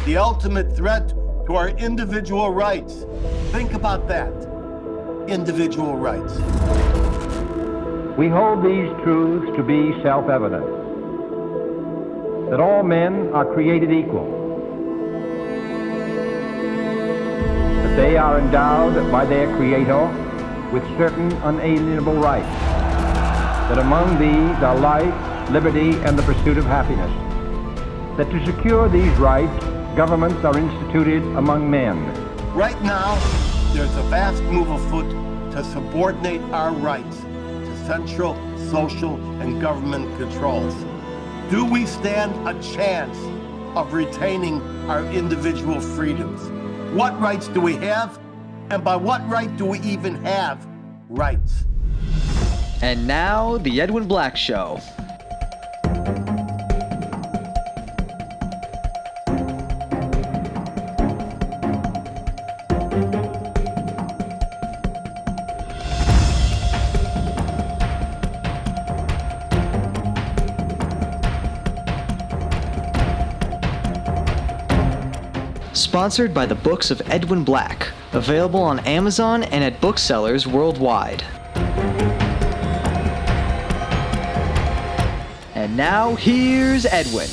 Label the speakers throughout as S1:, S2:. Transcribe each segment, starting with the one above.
S1: the ultimate threat to our individual rights. Think about that. Individual rights.
S2: We hold these truths to be self-evident, that all men are created equal, that they are endowed by their Creator with certain unalienable rights, that among these are life, liberty, and the pursuit of happiness, that to secure these rights, governments are instituted among men.
S1: Right now, there's a vast move afoot to subordinate our rights to central, social, and government controls. Do we stand a chance of retaining our individual freedoms? What rights do we have? And by what right do we even have rights?
S3: And now, The Edwin Black Show. Sponsored by the books of Edwin Black, available on Amazon and at booksellers worldwide. And now, here's Edwin.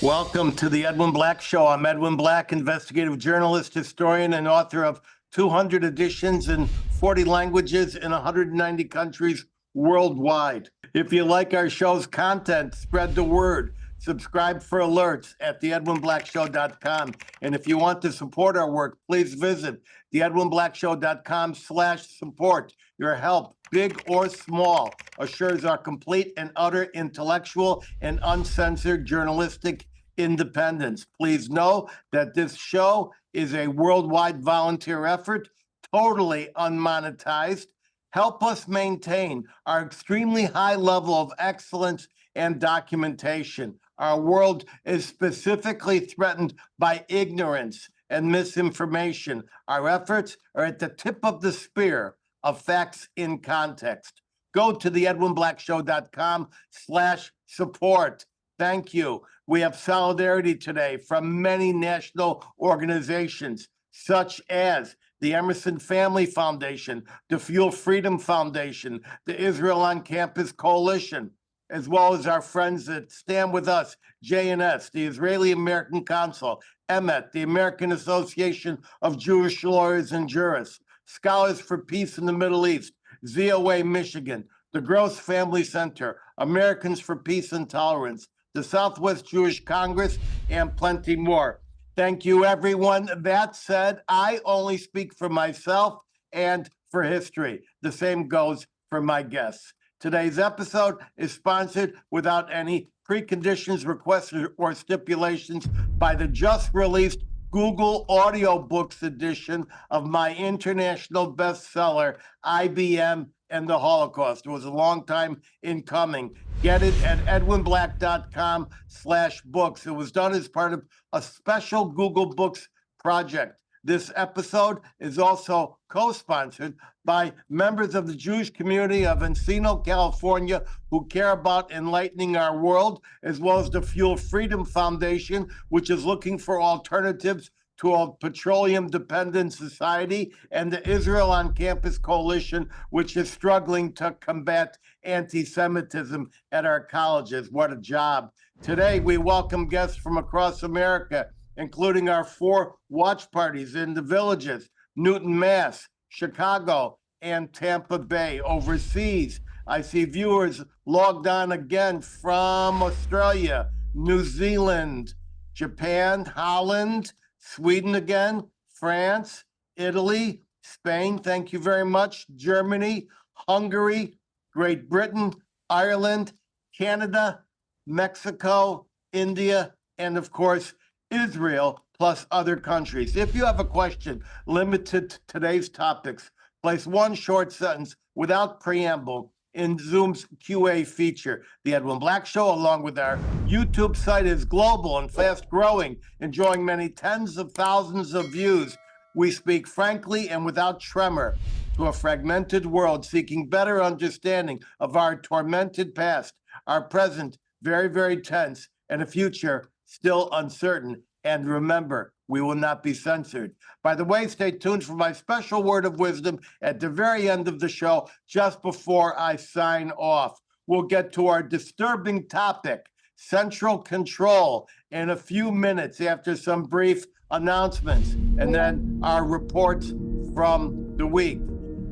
S1: Welcome to the Edwin Black Show. I'm Edwin Black, investigative journalist, historian, and author of 200 editions in 40 languages in 190 countries worldwide. If you like our show's content, spread the word. Subscribe for alerts at theedwinblackshow.com. And if you want to support our work, please visit theedwinblackshow.com/support. Your help, big or small, assures our complete and utter intellectual and uncensored journalistic independence. Please know that this show is a worldwide volunteer effort, totally unmonetized. Help us maintain our extremely high level of excellence and documentation. Our world is specifically threatened by ignorance and misinformation. Our efforts are at the tip of the spear of facts in context. Go to theedwinblackshow.com/support. Thank you. We have solidarity today from many national organizations, such as the Emerson Family Foundation, the Fuel Freedom Foundation, the Israel on Campus Coalition, as well as our friends that stand with us, JNS, the Israeli American Council, EMET, the American Association of Jewish Lawyers and Jurists, Scholars for Peace in the Middle East, ZOA Michigan, the Gross Family Center, Americans for Peace and Tolerance, the Southwest Jewish Congress, and plenty more. Thank you, everyone. That said, I only speak for myself and for history. The same goes for my guests. Today's episode is sponsored without any preconditions, requests, or stipulations by the just released Google Audiobooks edition of my international bestseller, IBM and the Holocaust. It was a long time in coming. Get it at edwinblack.com/books. It was done as part of a special Google Books project. This episode is also co-sponsored by members of the Jewish community of Encino, California, who care about enlightening our world, as well as the Fuel Freedom Foundation, which is looking for alternatives to a petroleum-dependent society, and the Israel on Campus Coalition, which is struggling to combat anti-Semitism at our colleges. What a job. Today, we welcome guests from across America, including our 4 watch parties in the Villages, Newton, Mass., Chicago, and Tampa Bay. Overseas, I see viewers logged on again from Australia, New Zealand, Japan, Holland, Sweden again, France, Italy, Spain, thank you very much, Germany, Hungary, Great Britain, Ireland, Canada, Mexico, India, and of course, Israel, plus other countries. If you have a question limited to today's topics, place one short sentence without preamble in Zoom's QA feature. The Edwin Black Show, along with our YouTube site, is global and fast growing, enjoying many tens of thousands of views. We speak frankly and without tremor to a fragmented world seeking better understanding of our tormented past, our present very, very tense, and a future still uncertain And remember, we will not be censored. By the way, stay tuned for my special word of wisdom at the very end of the show, just before I sign off. We'll get to our disturbing topic, central control, in a few minutes after some brief announcements, and then our reports from the week.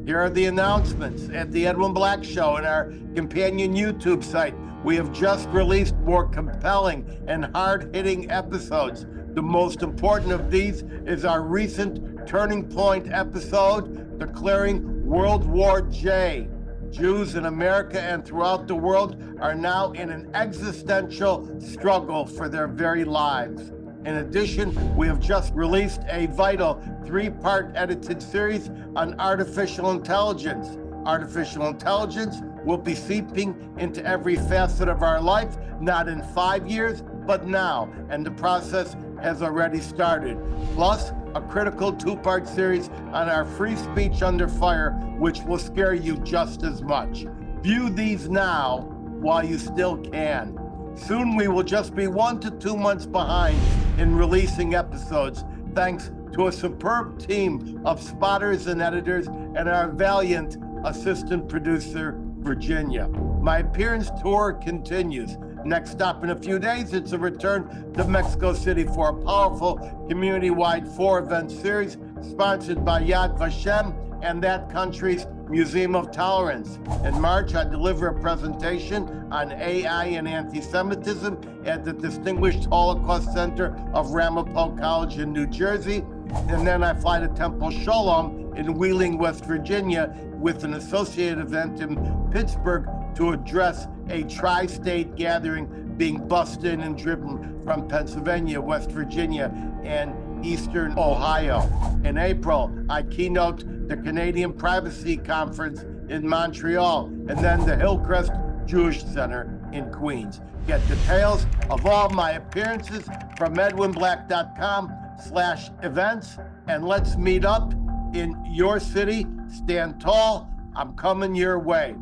S1: Here are the announcements at the Edwin Black Show and our companion YouTube site. We have just released more compelling and hard-hitting episodes. The most important of these is our recent Turning Point episode declaring World War J. Jews in America and throughout the world are now in an existential struggle for their very lives. In addition, we have just released a vital 3-part edited series on artificial intelligence. Artificial intelligence will be seeping into every facet of our life, not in 5 years, but now, and the process has already started. Plus, a critical 2-part series on our free speech under fire, which will scare you just as much. View these now while you still can. Soon we will just be 1 to 2 months behind in releasing episodes, thanks to a superb team of spotters and editors and our valiant assistant producer, Virginia. My appearance tour continues. Next stop in a few days, it's a return to Mexico City for a powerful community-wide 4-event series sponsored by Yad Vashem and that country's Museum of Tolerance. In March, I deliver a presentation on AI and anti-Semitism at the Distinguished Holocaust Center of Ramapo College in New Jersey. And then I fly to Temple Sholom in Wheeling, West Virginia, with an associated event in Pittsburgh to address a tri-state gathering being bussed in and driven from Pennsylvania, West Virginia, and Eastern Ohio. In April, I keynote the Canadian Privacy Conference in Montreal, and then the Hillcrest Jewish Center in Queens. Get details of all my appearances from edwinblack.com/events, and let's meet up in your city. Stand tall, I'm coming your way.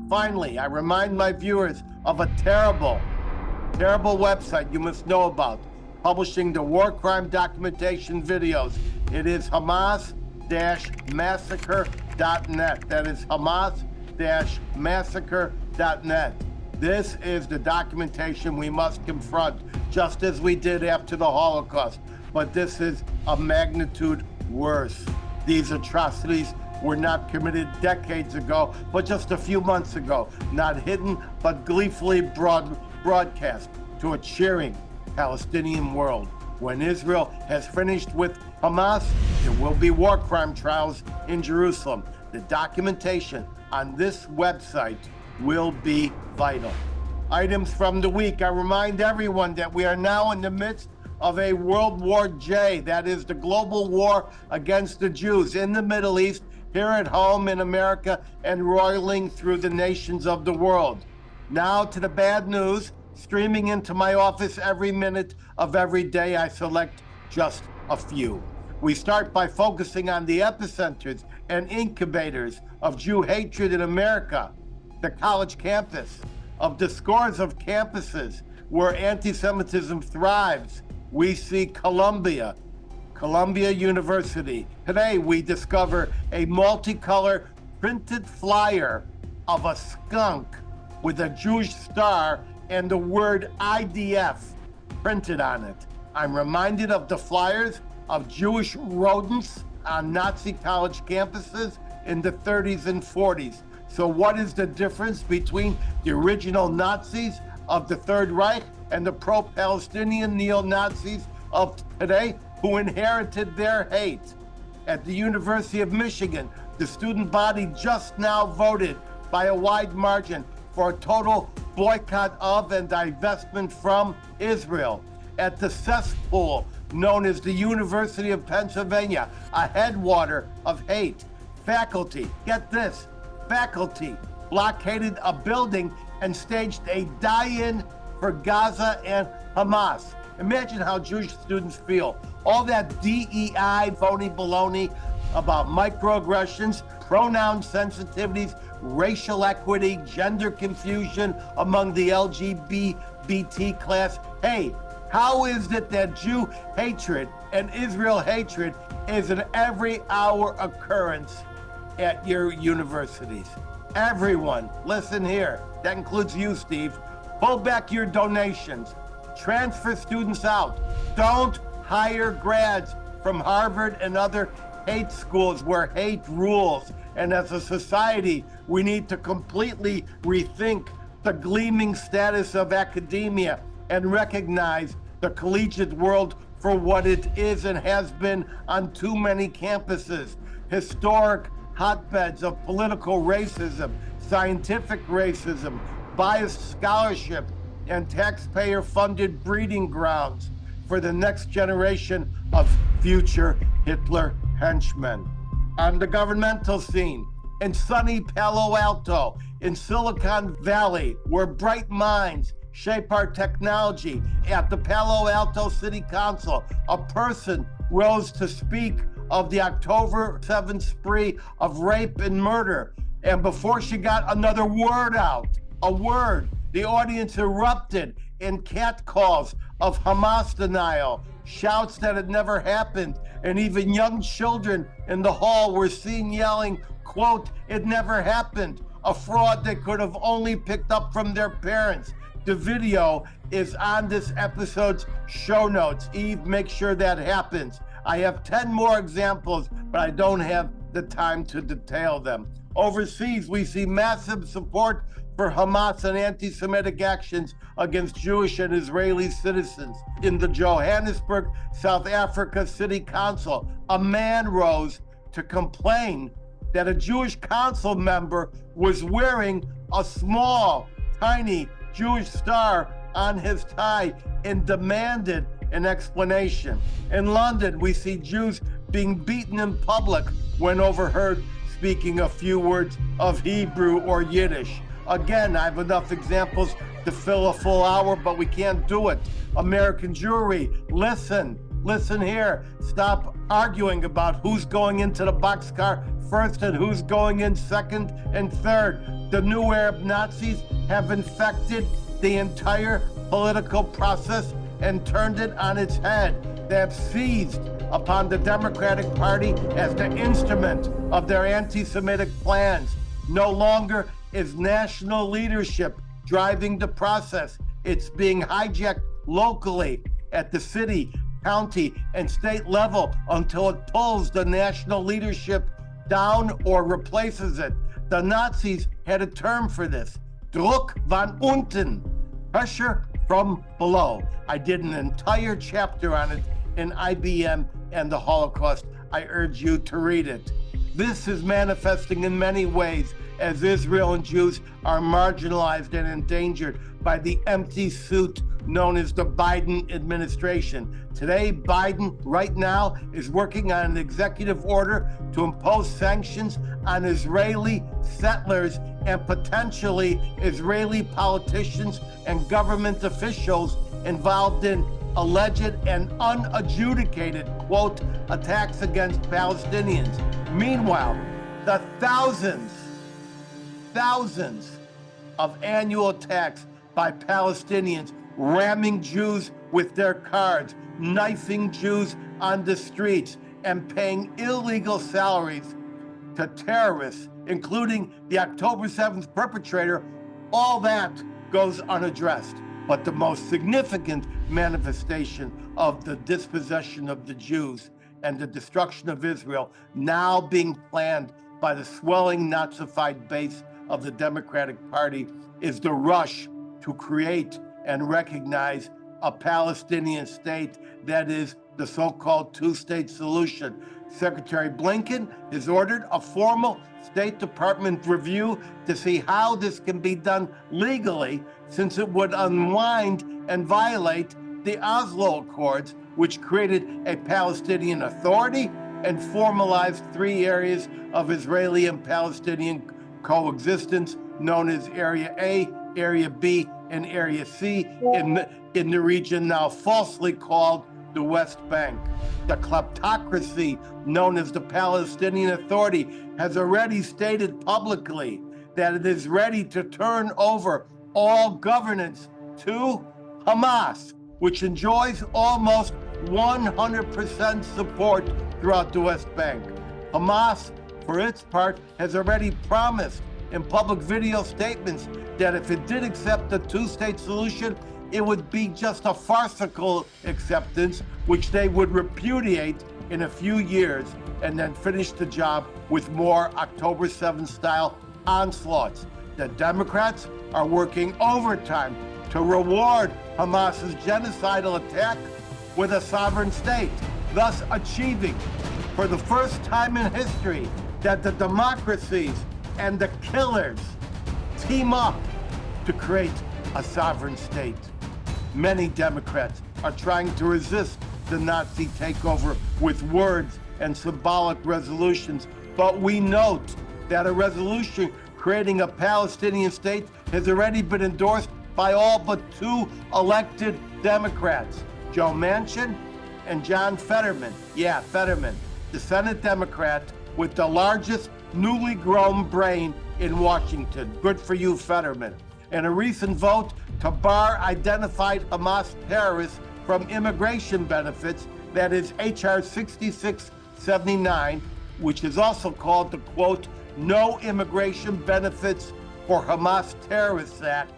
S1: Finally, I remind my viewers of a terrible website you must know about, publishing the war crime documentation videos. It is Hamas-massacre.net. That is Hamas-massacre.net. This is the documentation we must confront, just as we did after the Holocaust. But this is a magnitude worse. These atrocities were not committed decades ago, but just a few months ago. Not hidden, but gleefully broadcast to a cheering Palestinian world. When Israel has finished with Hamas, there will be war crime trials in Jerusalem. The documentation on this website will be vital. Items from the week. I remind everyone that we are now in the midst of a World War J, that is the global war against the Jews in the Middle East, here at home in America, and roiling through the nations of the world. Now to the bad news. Streaming into my office every minute of every day, I select just a few. We start by focusing on the epicenters and incubators of Jew hatred in America, the college campus, of the scores of campuses where anti-Semitism thrives. We see Columbia University. Today, we discover a multicolor printed flyer of a skunk with a Jewish star and the word IDF printed on it. I'm reminded of the flyers of Jewish rodents on Nazi college campuses in the 30s and 40s. So what is the difference between the original Nazis of the Third Reich and the pro-Palestinian neo-Nazis of today who inherited their hate? At the University of Michigan, the student body just now voted by a wide margin for a total boycott of and divestment from Israel. At the cesspool known as the University of Pennsylvania, a headwater of hate, faculty, get this, faculty blockaded a building and staged a die-in for Gaza and Hamas. Imagine how Jewish students feel. All that DEI phony baloney about microaggressions, pronoun sensitivities, racial equity, gender confusion among the LGBT class. Hey, How is it that Jew hatred and Israel hatred is an every hour occurrence at your universities? Everyone, listen here. That includes you, Steve. Pull back your donations. Transfer students out. Don't hire grads from Harvard and other hate schools where hate rules. And as a society, we need to completely rethink the gleaming status of academia and recognize the collegiate world for what it is and has been on too many campuses. Historic hotbeds of political racism, scientific racism, biased scholarship, and taxpayer-funded breeding grounds for the next generation of future Hitler henchmen. On the governmental scene, in sunny Palo Alto, in Silicon Valley, where bright minds shape our technology, at the Palo Alto City Council, a person rose to speak of the October 7th spree of rape and murder. And before she got another word out, the audience erupted in catcalls of Hamas denial, shouts that it never happened, and even young children in the hall were seen yelling, quote, "It never happened," a fraud they could have only picked up from their parents. The video is on this episode's show notes. Eve, make sure that happens. I have 10 more examples, but I don't have the time to detail them. Overseas, we see massive support for Hamas and anti-Semitic actions against Jewish and Israeli citizens. In the Johannesburg, South Africa City Council, a man rose to complain that a Jewish council member was wearing a small, tiny Jewish star on his tie and demanded an explanation. In London, we see Jews being beaten in public when overheard speaking a few words of Hebrew or Yiddish. Again, I have enough examples to fill a full hour, but we can't do it. American Jewry, listen here. Stop arguing about who's going into the boxcar first and who's going in second and third. The new Arab Nazis have infected the entire political process and turned it on its head. They have seized upon the Democratic Party as the instrument of their anti-Semitic plans. No longer is national leadership driving the process. It's being hijacked locally at the city, county, and state level until it pulls the national leadership down or replaces it. The Nazis had a term for this, Druck von unten, pressure from below. I did an entire chapter on it in IBM and the Holocaust. I urge you to read it. This is manifesting in many ways as Israel and Jews are marginalized and endangered by the empty suit known as the Biden administration. Today, Biden, right now, is working on an executive order to impose sanctions on Israeli settlers and potentially Israeli politicians and government officials involved in alleged and unadjudicated, quote, attacks against Palestinians. Meanwhile, the thousands of annual attacks by Palestinians ramming Jews with their cars, knifing Jews on the streets, and paying illegal salaries to terrorists, including the October 7th perpetrator, all that goes unaddressed. But the most significant manifestation of the dispossession of the Jews and the destruction of Israel now being planned by the swelling Nazified base of the Democratic Party is the rush to create and recognize a Palestinian state that is the so-called two-state solution. Secretary Blinken has ordered a formal State Department review to see how this can be done legally, since it would unwind and violate the Oslo Accords, which created a Palestinian Authority and formalized 3 areas of Israeli and Palestinian coexistence known as Area A, Area B, and Area C in the region now falsely called the West Bank. The kleptocracy known as the Palestinian Authority has already stated publicly that it is ready to turn over all governance to Hamas, which enjoys almost 100% support throughout the West Bank. Hamas, for its part, has already promised in public video statements that if it did accept the two-state solution, it would be just a farcical acceptance, which they would repudiate in a few years and then finish the job with more October 7th style onslaughts. The Democrats are working overtime to reward Hamas's genocidal attack with a sovereign state, thus achieving, for the first time in history, that the democracies and the killers team up to create a sovereign state. Many Democrats are trying to resist the Nazi takeover with words and symbolic resolutions, but we note that a resolution creating a Palestinian state has already been endorsed by all but two elected Democrats, Joe Manchin and John Fetterman. Yeah, Fetterman, the Senate Democrat with the largest newly grown brain in Washington. Good for you, Fetterman. In a recent vote to bar identified Hamas terrorists from immigration benefits, that is H.R. 6679, which is also called the, quote, No Immigration Benefits for Hamas Terrorists Act,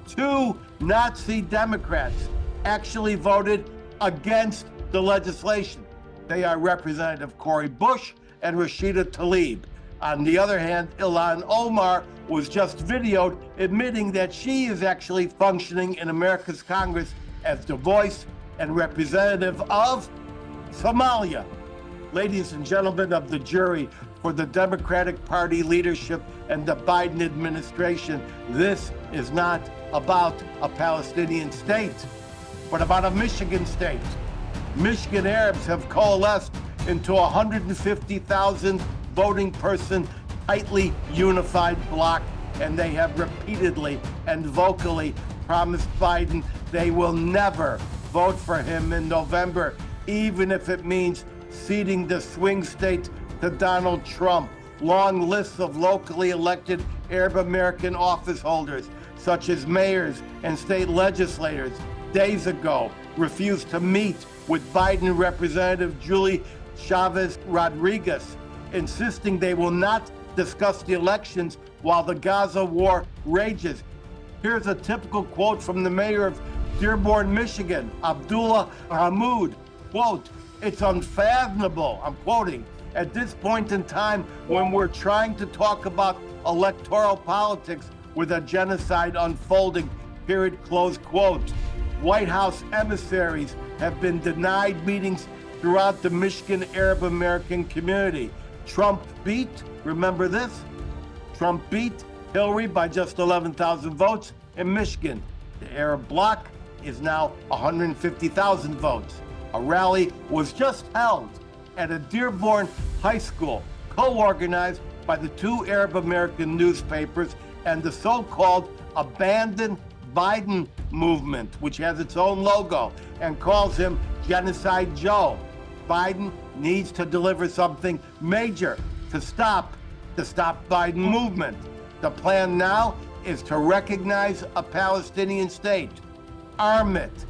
S1: two Nazi Democrats actually voted against the legislation. They are Representative Cori Bush and Rashida Tlaib. On the other hand, Ilhan Omar was just videoed admitting that she is actually functioning in America's Congress as the voice and representative of Somalia. Ladies and gentlemen of the jury, for the Democratic Party leadership and the Biden administration, this is not about a Palestinian state, but about a Michigan state. Michigan Arabs have coalesced into 150,000 voting person, tightly unified bloc, and they have repeatedly and vocally promised Biden they will never vote for him in November, even if it means ceding the swing state to Donald Trump. Long lists of locally elected Arab American office holders, such as mayors and state legislators, days ago refused to meet with Biden Representative Julie Chavez Rodriguez, insisting they will not discuss the elections while the Gaza war rages. Here's a typical quote from the mayor of Dearborn, Michigan, Abdullah Hammoud, quote, "It's unfathomable," I'm quoting, "at this point in time when we're trying to talk about electoral politics with a genocide unfolding," period, close quote. White House emissaries have been denied meetings throughout the Michigan Arab American community. Trump beat, remember this? Trump beat Hillary by just 11,000 votes in Michigan. The Arab bloc is now 150,000 votes. A rally was just held at a Dearborn high school, co-organized by the two Arab American newspapers and the so-called Abandon Biden movement, which has its own logo and calls him Genocide Joe. Biden needs to deliver something major to stop the Stop Biden movement. The plan now is to recognize a Palestinian state, arm it,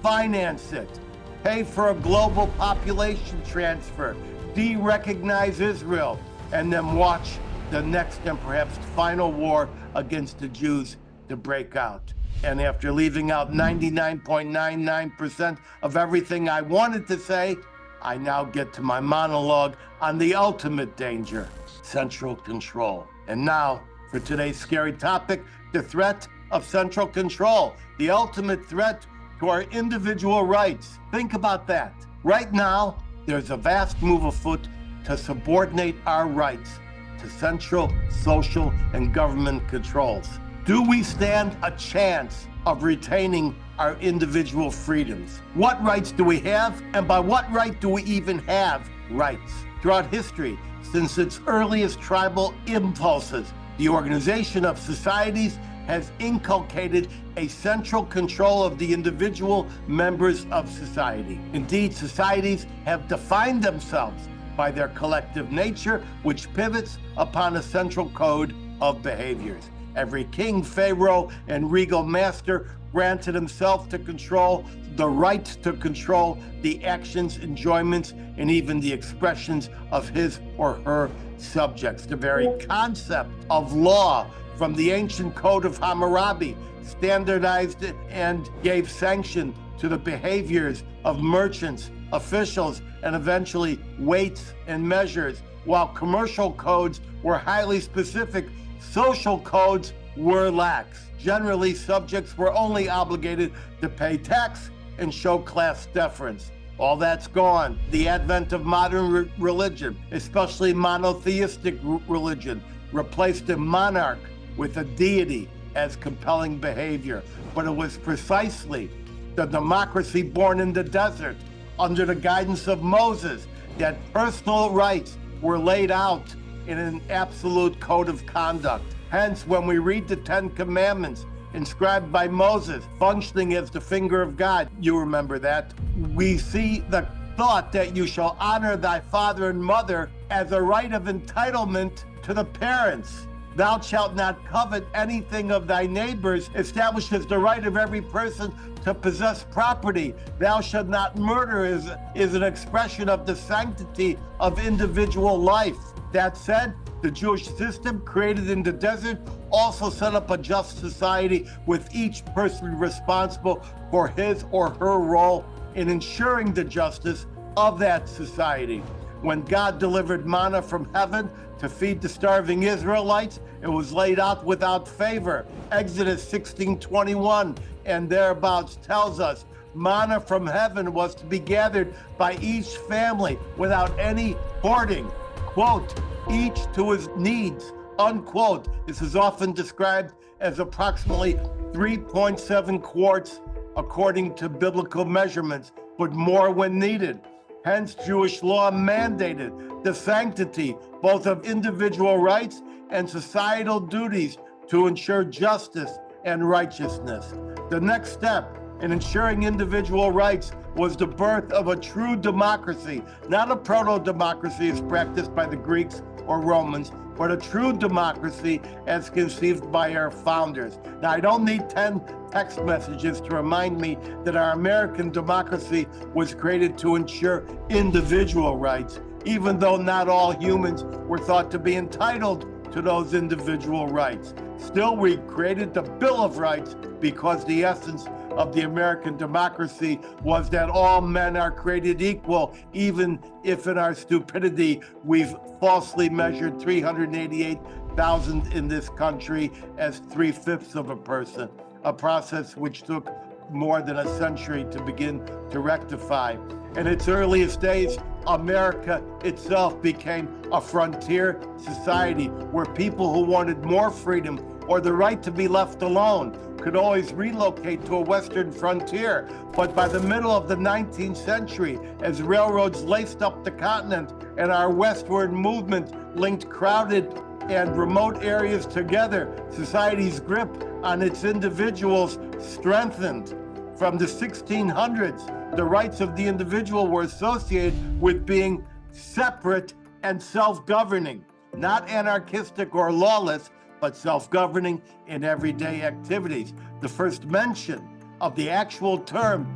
S1: finance it, pay for a global population transfer, de-recognize Israel, and then watch the next and perhaps final war against the Jews to break out. And after leaving out 99.99% of everything I wanted to say, I now get to my monologue on the ultimate danger, central control. And now, for today's scary topic, the threat of central control, the ultimate threat to our individual rights. Think about that. Right now, there's a vast move afoot to subordinate our rights to central, social, and government controls. Do we stand a chance of retaining our individual freedoms? What rights do we have, and by what right do we even have rights? Throughout history, since its earliest tribal impulses, the organization of societies has inculcated a central control of the individual members of society. Indeed, societies have defined themselves by their collective nature, which pivots upon a central code of behaviors. Every king, pharaoh, and regal master granted himself to control, the right to control the actions, enjoyments, and even the expressions of his or her subjects. The very concept of law from the ancient code of Hammurabi standardized it and gave sanction to the behaviors of merchants, officials, and eventually weights and measures. While commercial codes were highly specific, social codes were lax. Generally, subjects were only obligated to pay tax and show class deference. All that's gone. The advent of modern religion, especially monotheistic religion, replaced a monarch with a deity as compelling behavior. But it was precisely the democracy born in the desert under the guidance of Moses that personal rights were laid out in an absolute code of conduct. Hence, when we read the Ten Commandments inscribed by Moses, functioning as the finger of God, you remember that, we see the thought that you shall honor thy father and mother as a right of entitlement to the parents. Thou shalt not covet anything of thy neighbors, establishes the right of every person to possess property. Thou shalt not murder is an expression of the sanctity of individual life. That said, the Jewish system created in the desert also set up a just society with each person responsible for his or her role in ensuring the justice of that society. When God delivered manna from heaven to feed the starving Israelites, it was laid out without favor. Exodus 16:21 and thereabouts tells us manna from heaven was to be gathered by each family without any hoarding. Quote, each to his needs, unquote. This is often described as approximately 3.7 quarts according to biblical measurements, but more when needed. Hence, Jewish law mandated the sanctity both of individual rights and societal duties to ensure justice and righteousness. The next step in ensuring individual rights was the birth of a true democracy, not a proto-democracy as practiced by the Greeks or Romans, but a true democracy as conceived by our founders. Now, I don't need 10 text messages to remind me that our American democracy was created to ensure individual rights, even though not all humans were thought to be entitled to those individual rights. Still, we created the Bill of Rights because the essence of the American democracy was that all men are created equal, even if in our stupidity we've falsely measured 388,000 in this country as 3/5 of a person, a process which took more than a century to begin to rectify. In its earliest days, America itself became a frontier society where people who wanted more freedom or the right to be left alone could always relocate to a western frontier. But by the middle of the 19th century, as railroads laced up the continent and our westward movement linked crowded and remote areas together, society's grip on its individuals strengthened. From the 1600s, the rights of the individual were associated with being separate and self-governing, not anarchistic or lawless, but self-governing in everyday activities. The first mention of the actual term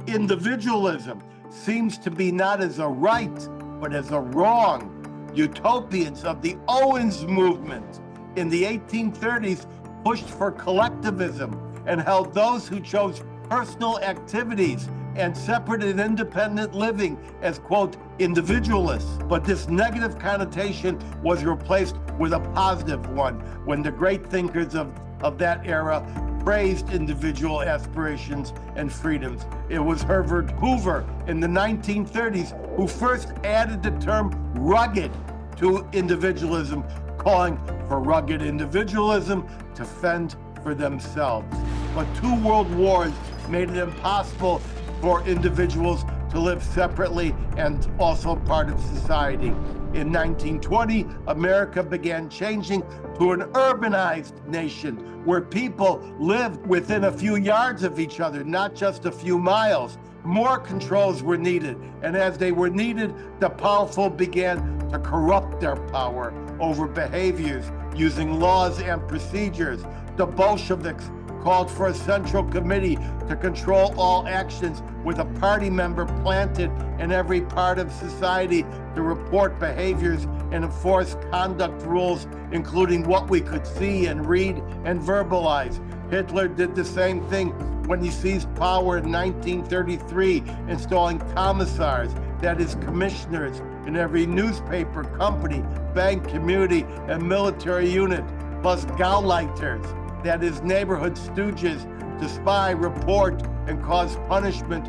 S1: individualism seems to be not as a right, but as a wrong. Utopians of the Owens movement in the 1830s pushed for collectivism and held those who chose personal activities and separate and independent living as, quote, individualists. But this negative connotation was replaced with a positive one when the great thinkers of that era praised individual aspirations and freedoms. It was Herbert Hoover in the 1930s who first added the term rugged to individualism, calling for rugged individualism to fend for themselves. But 2 world wars made it impossible for individuals to live separately and also part of society. In 1920, America began changing to an urbanized nation where people lived within a few yards of each other, not just a few miles. More controls were needed, and as they were needed, the powerful began to corrupt their power over behaviors using laws and procedures. The Bolsheviks called for a central committee to control all actions with a party member planted in every part of society to report behaviors and enforce conduct rules, including what we could see and read and verbalize. Hitler did the same thing when he seized power in 1933, installing commissars, that is commissioners, in every newspaper, company, bank, community, and military unit, plus Gauleiters, that is neighborhood stooges, to spy, report, and cause punishment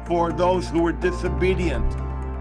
S1: for those who were disobedient.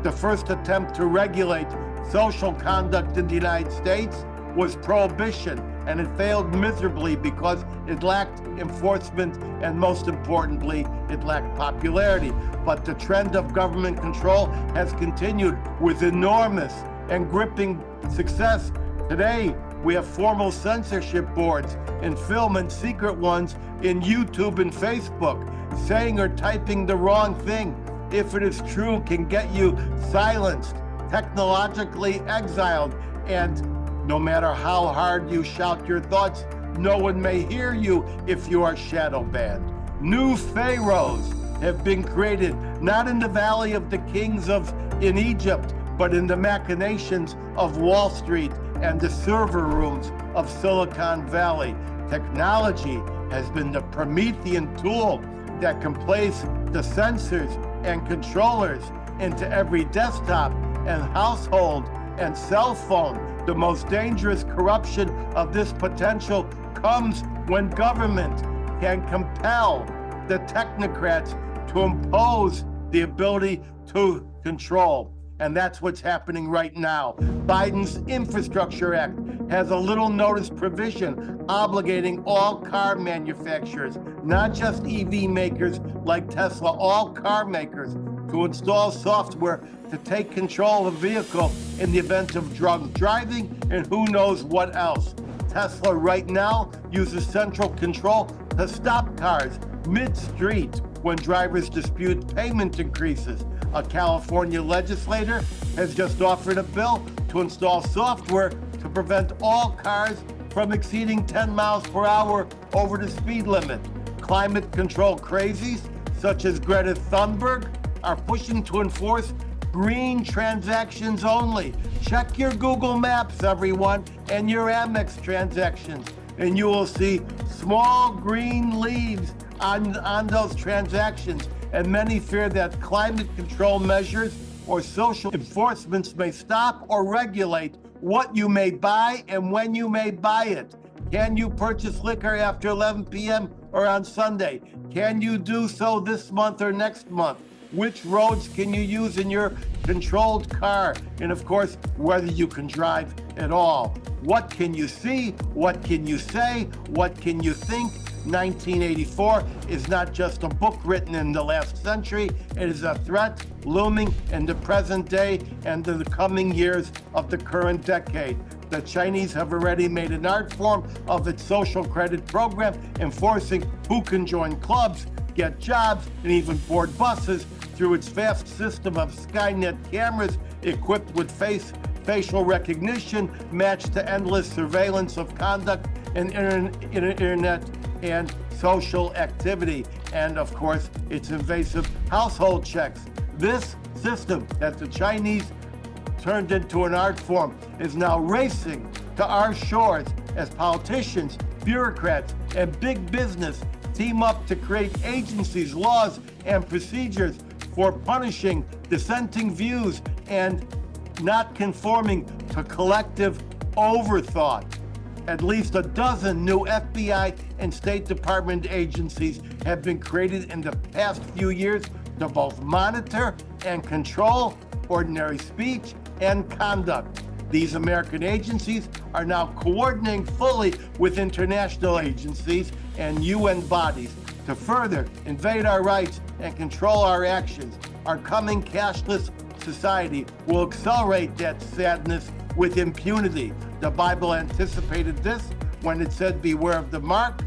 S1: The first attempt to regulate social conduct in the United States was prohibition, and it failed miserably because it lacked enforcement and, most importantly, it lacked popularity. But the trend of government control has continued with enormous and gripping success. Today, we have formal censorship boards in film and secret ones in YouTube and Facebook. Saying or typing the wrong thing, if it is true, can get you silenced, technologically exiled, and no matter how hard you shout your thoughts, no one may hear you if you are shadow banned. New pharaohs have been created, not in the valley of the kings in Egypt, but in the machinations of Wall Street and the server rooms of Silicon Valley. Technology has been the Promethean tool that can place the sensors and controllers into every desktop and household and cell phone. The most dangerous corruption of this potential comes when government can compel the technocrats to impose the ability to control. And that's what's happening right now. Biden's Infrastructure Act has a little notice provision obligating all car manufacturers, not just EV makers like Tesla, all car makers, to install software to take control of a vehicle in the event of drunk driving and who knows what else. Tesla right now uses central control to stop cars mid-street when drivers dispute payment increases. A California legislator has just offered a bill to install software to prevent all cars from exceeding 10 miles per hour over the speed limit. Climate control crazies such as Greta Thunberg are pushing to enforce green transactions only. Check your Google Maps, everyone, and your Amex transactions, and you will see small green leaves on those transactions. And many fear that climate control measures or social enforcements may stop or regulate what you may buy and when you may buy it. Can you purchase liquor after 11 p.m. or on Sunday? Can you do so this month or next month? Which roads can you use in your controlled car? And of course, whether you can drive at all. What can you see? What can you say? What can you think? 1984 is not just a book written in the last century. It is a threat looming in the present day and in the coming years of the current decade. The Chinese have already made an art form of its social credit program, enforcing who can join clubs, get jobs, and even board buses through its vast system of Skynet cameras equipped with facial recognition matched to endless surveillance of conduct and internet and social activity. And of course, its invasive household checks. This system that the Chinese turned into an art form is now racing to our shores as politicians, bureaucrats, and big business team up to create agencies, laws, and procedures for punishing dissenting views and not conforming to collective overthought. At least a dozen new FBI and State Department agencies have been created in the past few years to both monitor and control ordinary speech and conduct. These American agencies are now coordinating fully with international agencies and UN bodies to further invade our rights and control our actions. Our coming cashless society will accelerate that sadness with impunity. The Bible anticipated this when it said, "Beware of the mark,"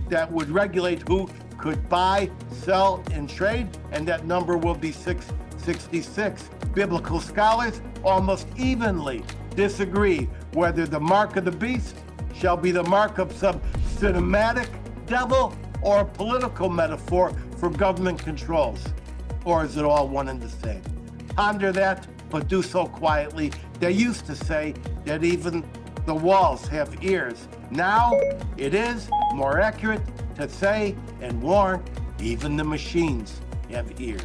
S1: that would regulate who could buy, sell, and trade, and that number will be 666. Biblical scholars almost evenly disagree whether the mark of the beast shall be the mark of some cinematic devil or a political metaphor for government controls? Or is it all one and the same? Ponder that, but do so quietly. They used to say that even the walls have ears. Now it is more accurate to say and warn even the machines have ears.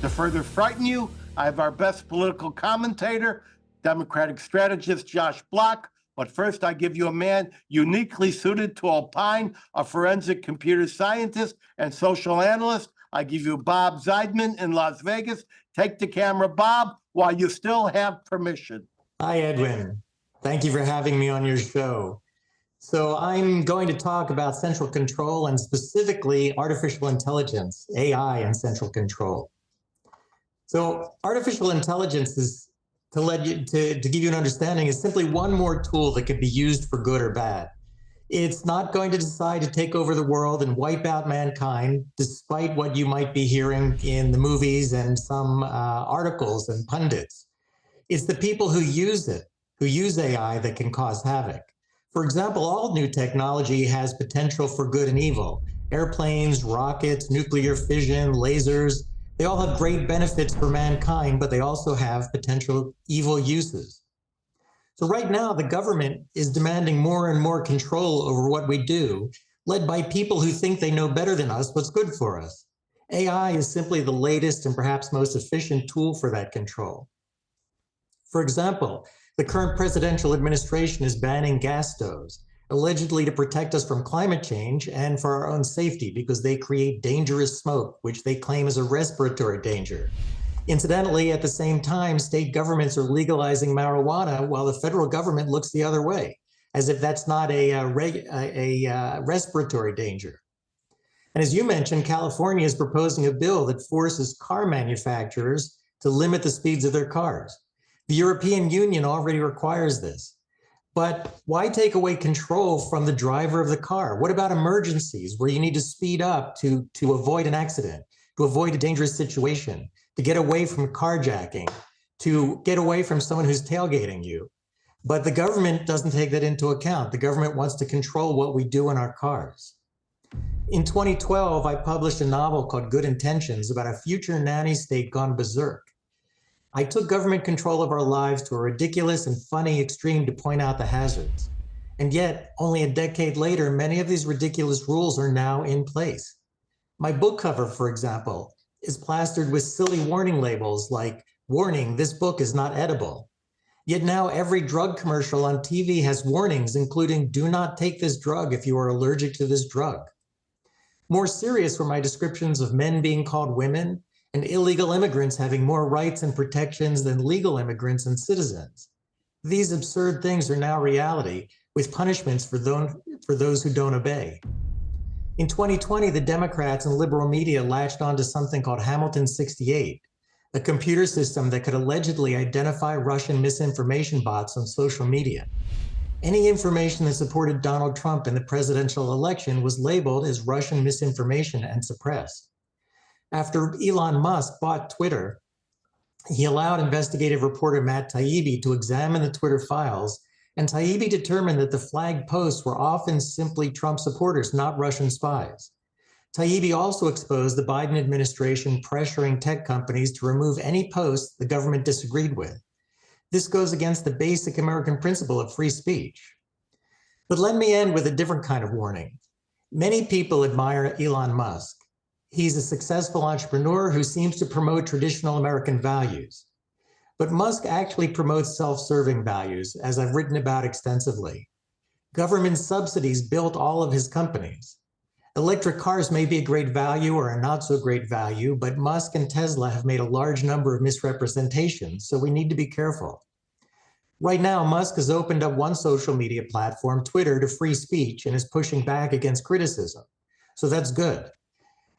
S1: To further frighten you, I have our best political commentator, Democratic strategist Josh Block. But first, I give you a man uniquely suited to opine, a forensic computer scientist and social analyst. I give you Bob Zeidman in Las Vegas. Take the camera, Bob, while you still have permission.
S4: Hi, Edwin. Thank you for having me on your show. So I'm going to talk about central control and specifically artificial intelligence, AI and central control. So artificial intelligence is, to give you an understanding, is simply one more tool that can be used for good or bad. It's not going to decide to take over the world and wipe out mankind, despite what you might be hearing in the movies and some articles and pundits. It's the people who use it, who use AI, that can cause havoc. For example, all new technology has potential for good and evil. Airplanes, rockets, nuclear fission, lasers, they all have great benefits for mankind, but they also have potential evil uses. So right now, the government is demanding more and more control over what we do, led by people who think they know better than us what's good for us. AI is simply the latest and perhaps most efficient tool for that control. For example, the current presidential administration is banning gas stoves, allegedly to protect us from climate change and for our own safety because they create dangerous smoke, which they claim is a respiratory danger. Incidentally, at the same time, state governments are legalizing marijuana while the federal government looks the other way, as if that's not a respiratory danger. And as you mentioned, California is proposing a bill that forces car manufacturers to limit the speeds of their cars. The European Union already requires this. But why take away control from the driver of the car? What about emergencies where you need to speed up to avoid an accident, to avoid a dangerous situation, to get away from carjacking, to get away from someone who's tailgating you? But the government doesn't take that into account. The government wants to control what we do in our cars. In 2012, I published a novel called Good Intentions about a future nanny state gone berserk. I took government control of our lives to a ridiculous and funny extreme to point out the hazards. And yet, only a decade later, many of these ridiculous rules are now in place. My book cover, for example, is plastered with silly warning labels like, "Warning, this book is not edible." Yet now every drug commercial on TV has warnings, including, "Do not take this drug if you are allergic to this drug." More serious were my descriptions of men being called women, and illegal immigrants having more rights and protections than legal immigrants and citizens. These absurd things are now reality, with punishments for those who don't obey. In 2020, the Democrats and liberal media latched onto something called Hamilton 68, a computer system that could allegedly identify Russian misinformation bots on social media. Any information that supported Donald Trump in the presidential election was labeled as Russian misinformation and suppressed. After Elon Musk bought Twitter, he allowed investigative reporter Matt Taibbi to examine the Twitter files, and Taibbi determined that the flagged posts were often simply Trump supporters, not Russian spies. Taibbi also exposed the Biden administration pressuring tech companies to remove any posts the government disagreed with. This goes against the basic American principle of free speech. But let me end with a different kind of warning. Many people admire Elon Musk. He's a successful entrepreneur who seems to promote traditional American values. But Musk actually promotes self-serving values, as I've written about extensively. Government subsidies built all of his companies. Electric cars may be a great value or a not so great value, but Musk and Tesla have made a large number of misrepresentations, so we need to be careful. Right now, Musk has opened up one social media platform, Twitter, to free speech and is pushing back against criticism. So that's good.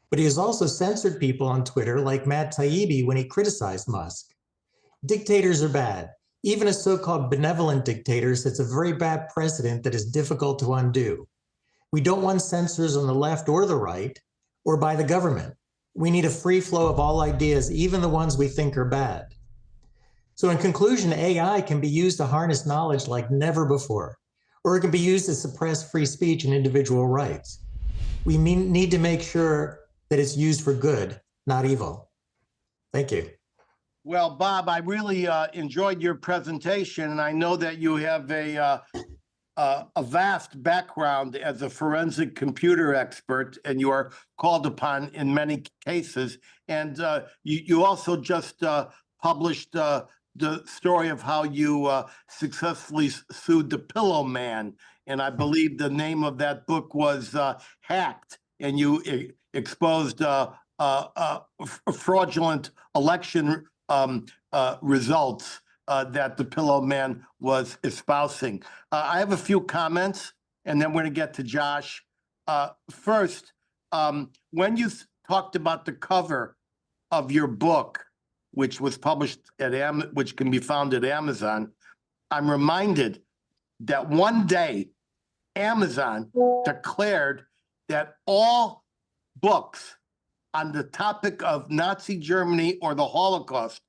S4: But he has also censored people on Twitter like Matt Taibbi when he criticized Musk. Dictators are bad. Even a so-called benevolent dictator sets a very bad precedent that is difficult to undo. We don't want censors on the left or the right, or by the government. We need a free flow of all ideas, even the ones we think are bad. So in conclusion, AI can be used to harness knowledge like never before, or it can be used to suppress free speech and individual rights. we need to make sure that it's used for good, not evil. Thank you.
S1: Well, Bob, I really enjoyed your presentation, and I know that you have a vast background as a forensic computer expert, and you are called upon in many cases. And you also just published the story of how you successfully sued the Pillow Man. And I believe the name of that book was Hacked, and you exposed fraudulent election results that the Pillow Man was espousing. I have a few comments, and then we're going to get to Josh. First, when you talked about the cover of your book, which was published at which can be found at Amazon, I'm reminded that one day Amazon declared that all books on the topic of Nazi Germany or the Holocaust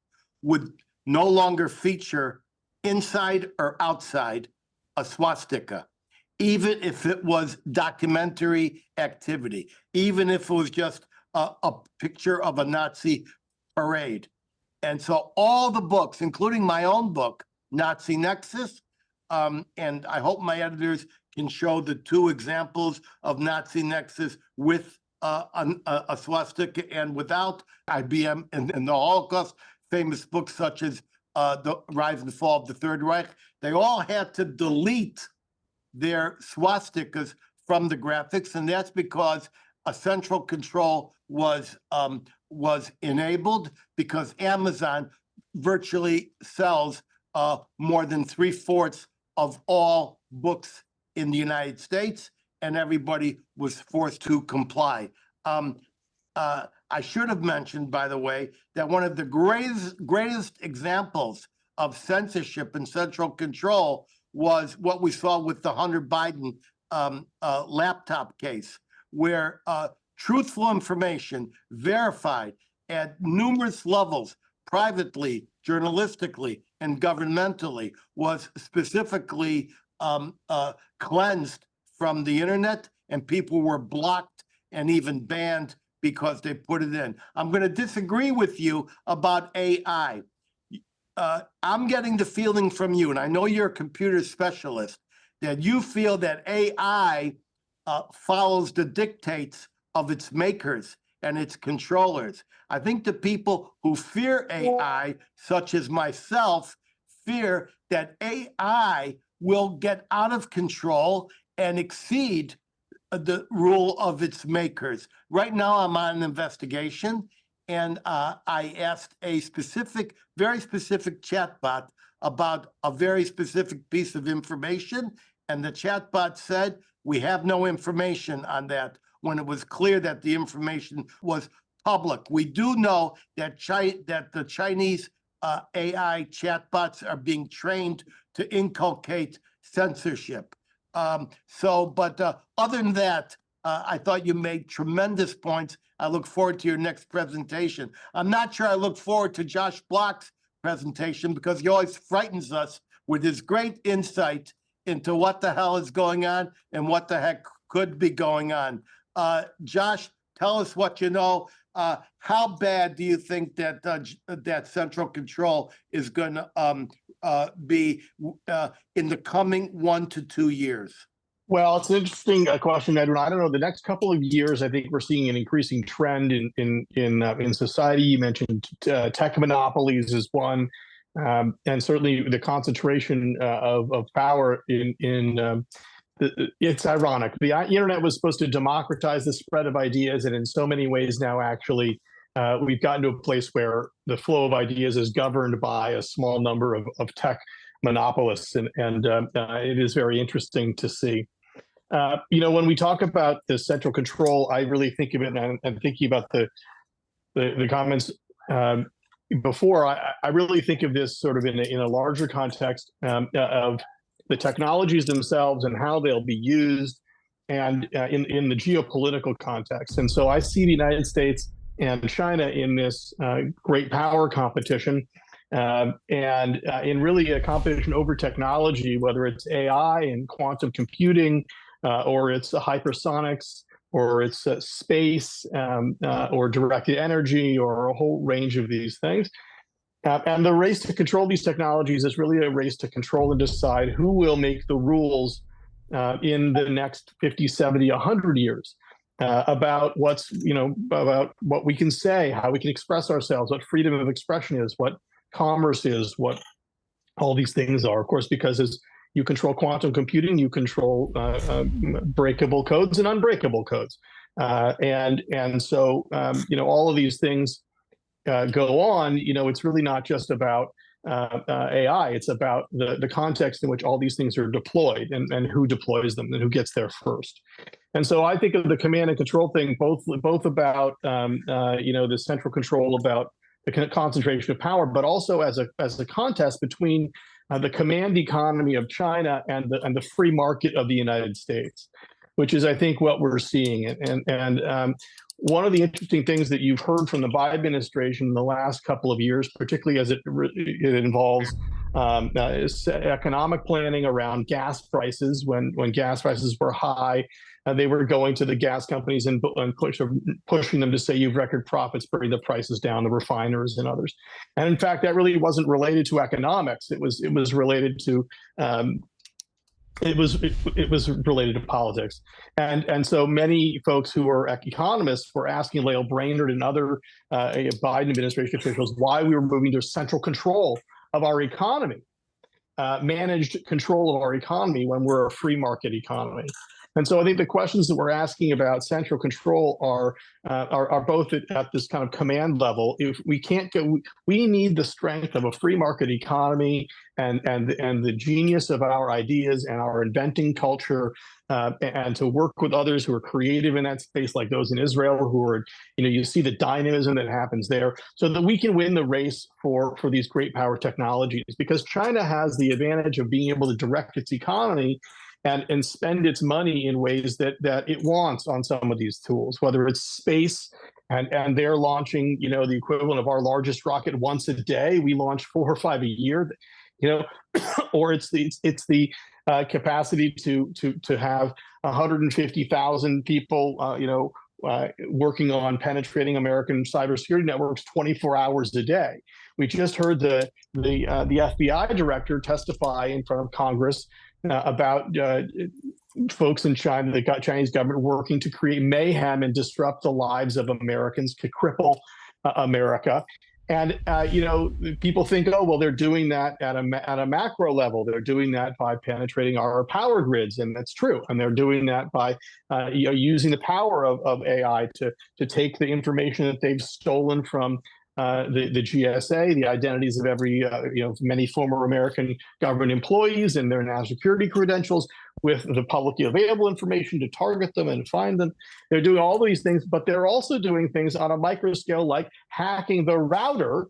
S1: would no longer feature inside or outside a swastika, even if it was documentary activity, even if it was just a picture of a Nazi parade. And so all the books, including my own book, Nazi Nexus, and I hope my editors can show the 2 examples of Nazi Nexus with a swastika and without IBM and the Holocaust, famous books such as The Rise and Fall of the Third Reich. They all had to delete their swastikas from the graphics, and that's because a central control was enabled, because Amazon virtually sells more than 3/4 of all books in the United States, and everybody was forced to comply. I should have mentioned, by the way, that one of the greatest examples of censorship and central control was what we saw with the Hunter Biden laptop case, where truthful information verified at numerous levels, privately, journalistically, and governmentally, was specifically cleansed from the internet, and people were blocked and even banned because they put it in. I'm going to disagree with you about AI. I'm getting the feeling from you, and I know you're a computer specialist, that you feel that AI follows the dictates of its makers and its controllers. I think the people who fear AI, such as myself, fear that AI will get out of control and exceed the rule of its makers. Right now, I'm on an investigation, and I asked a very specific chatbot about a very specific piece of information, and the chatbot said, we have no information on that, when it was clear that the information was public. We do know that the Chinese AI chatbots are being trained to inculcate censorship. But other than that, I thought you made tremendous points. I look forward to your next presentation. I'm not sure I look forward to Josh Block's presentation, because he always frightens us with his great insight into what the hell is going on and what the heck could be going on. Josh, tell us what you know. How bad do you think that that central control is going to be in the coming 1 to 2 years?
S5: Well, it's an interesting question, Edwin. I don't know. The next couple of years, I think we're seeing an increasing trend in society. You mentioned tech monopolies is one, and certainly the concentration of power it's ironic. The internet was supposed to democratize the spread of ideas, and in so many ways now, actually, we've gotten to a place where the flow of ideas is governed by a small number of tech monopolists, and it is very interesting to see. When we talk about the central control, I really think of it, and I'm thinking about the comments before. I really think of this sort of in a larger context of the technologies themselves and how they'll be used, and in the geopolitical context. And so I see the United States and China in this great power competition, and in really a competition over technology, whether it's AI and quantum computing, or it's hypersonics, or it's space, or directed energy, or a whole range of these things. And the race to control these technologies is really a race to control and decide who will make the rules in the next 50, 70, 100 years about what's, about what we can say, how we can express ourselves, what freedom of expression is, what commerce is, what all these things are. Of course, because as you control quantum computing, you control breakable codes and unbreakable codes. And so, all of these things go on. It's really not just about AI. It's about the context in which all these things are deployed and who deploys them and who gets there first. And so I think of the command and control thing both about the central control, about the concentration of power, but also as a contest between the command economy of China and the free market of the United States, which is, I think, what we're seeing. And one of the interesting things that you've heard from the Biden administration in the last couple of years, particularly as it involves economic planning around gas prices. When gas prices were high, they were going to the gas companies and pushing them to say, you've record profits, bring the prices down, the refiners and others. And in fact, that really wasn't related to economics. It was related to it was related to politics, and so many folks who are economists were asking Lael Brainerd and other Biden administration officials why we were moving to central control of our economy, managed control of our economy when we're a free market economy. And so I think the questions that we're asking about central control are both at this kind of command level. If we can't go, we need the strength of a free market economy and the genius of our ideas and our inventing culture, and to work with others who are creative in that space, like those in Israel, who are, you see the dynamism that happens there, so that we can win the race for these great power technologies. Because China has the advantage of being able to direct its economy and spend its money in ways that it wants on some of these tools, whether it's space, and they're launching, the equivalent of our largest rocket once a day. We launch 4 or 5 a year, or it's the capacity to have 150,000 people, working on penetrating American cybersecurity networks 24 hours a day. We just heard the FBI director testify in front of Congress about folks in China, the Chinese government working to create mayhem and disrupt the lives of Americans, to cripple America. And people think, oh, well, they're doing that at a macro level. They're doing that by penetrating our power grids, and that's true. And they're doing that by using the power of AI to take the information that they've stolen from the GSA, the identities of many former American government employees and their national security credentials, with the publicly available information to target them and find them. They're doing all these things, but they're also doing things on a micro scale, like hacking the router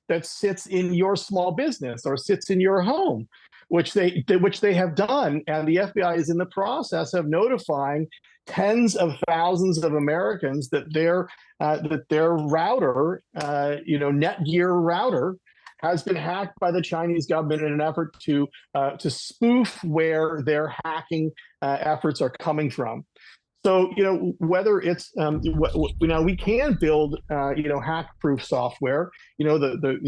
S5: that sits in your small business or sits in your home, which they have done. And the FBI is in the process of notifying tens of thousands of Americans that their router, Netgear router, has been hacked by the Chinese government in an effort to spoof where their hacking efforts are coming from. So, whether it's, we can build, hack-proof software. The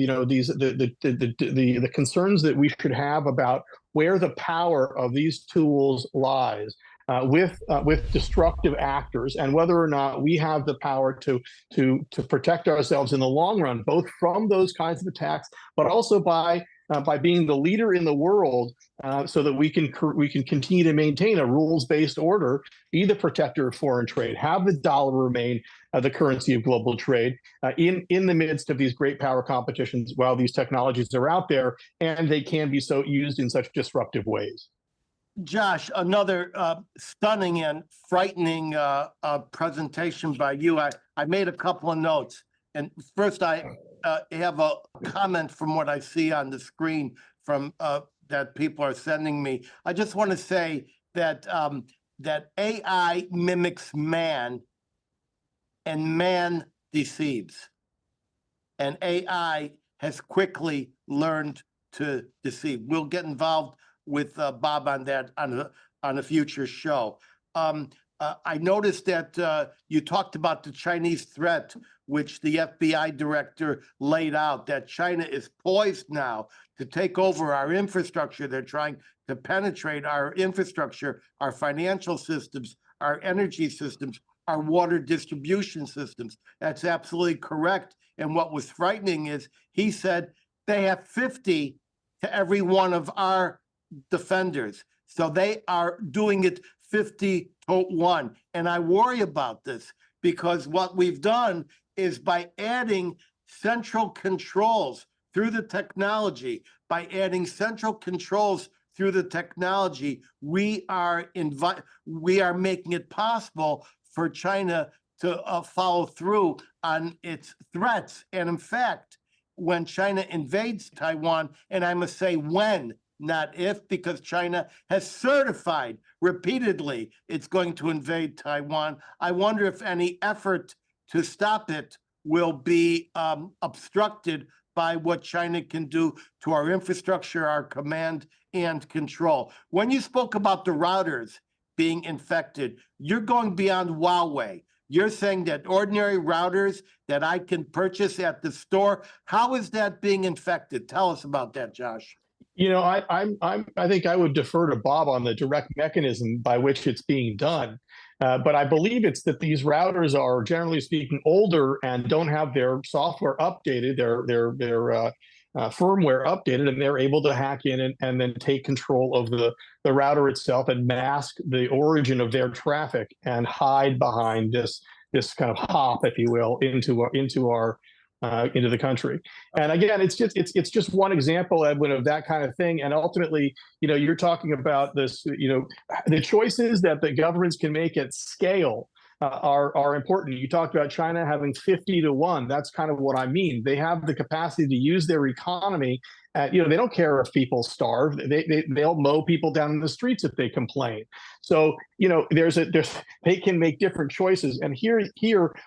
S5: concerns that we should have about where the power of these tools lies with destructive actors, and whether or not we have the power to protect ourselves in the long run, both from those kinds of attacks, but also by being the leader in the world, so that we can continue to maintain a rules-based order, be the protector of foreign trade, have the dollar remain the currency of global trade in the midst of these great power competitions, while these technologies are out there and they can be so used in such disruptive ways.
S1: Josh, another stunning and frightening presentation by you. I made a couple of notes. And first, I have a comment from what I see on the screen from that people are sending me. I just want to say that that AI mimics man, and man deceives. And AI has quickly learned to deceive. We'll get involved with Bob on that on a future show. I noticed that you talked about the Chinese threat, which the FBI director laid out, that China is poised now to take over our infrastructure. They're trying to penetrate our infrastructure, our financial systems, our energy systems, our water distribution systems. That's absolutely correct. And what was frightening is he said they have 50 to every one of our defenders. So they are doing it 50 to 1. And I worry about this because what we've done is by adding central controls through the technology, we are making it possible for China to follow through on its threats. And in fact, when China invades Taiwan, and I must say when, not if, because China has certified repeatedly it's going to invade Taiwan, I wonder if any effort to stop it will be obstructed by what China can do to our infrastructure, our command and control. When you spoke about the routers being infected, you're going beyond Huawei. You're saying that ordinary routers that I can purchase at the store, how is that being infected? Tell us about that, Josh.
S5: You know, I think I would defer to Bob on the direct mechanism by which it's being done. But I believe it's that these routers are, generally speaking, older and don't have their software updated, their firmware updated, and they're able to hack in and then take control of the router itself and mask the origin of their traffic and hide behind this kind of hop, if you will, into the country. And again, it's just one example, Edwin, of that kind of thing. And ultimately, you know, you're talking about this, you know, the choices that the governments can make at scale are important. You talked about China having 50 to 1. That's kind of what I mean. They have the capacity to use their economy. You know, they don't care if people starve. They'll mow people down in the streets if they complain. So, you know, they can make different choices. And here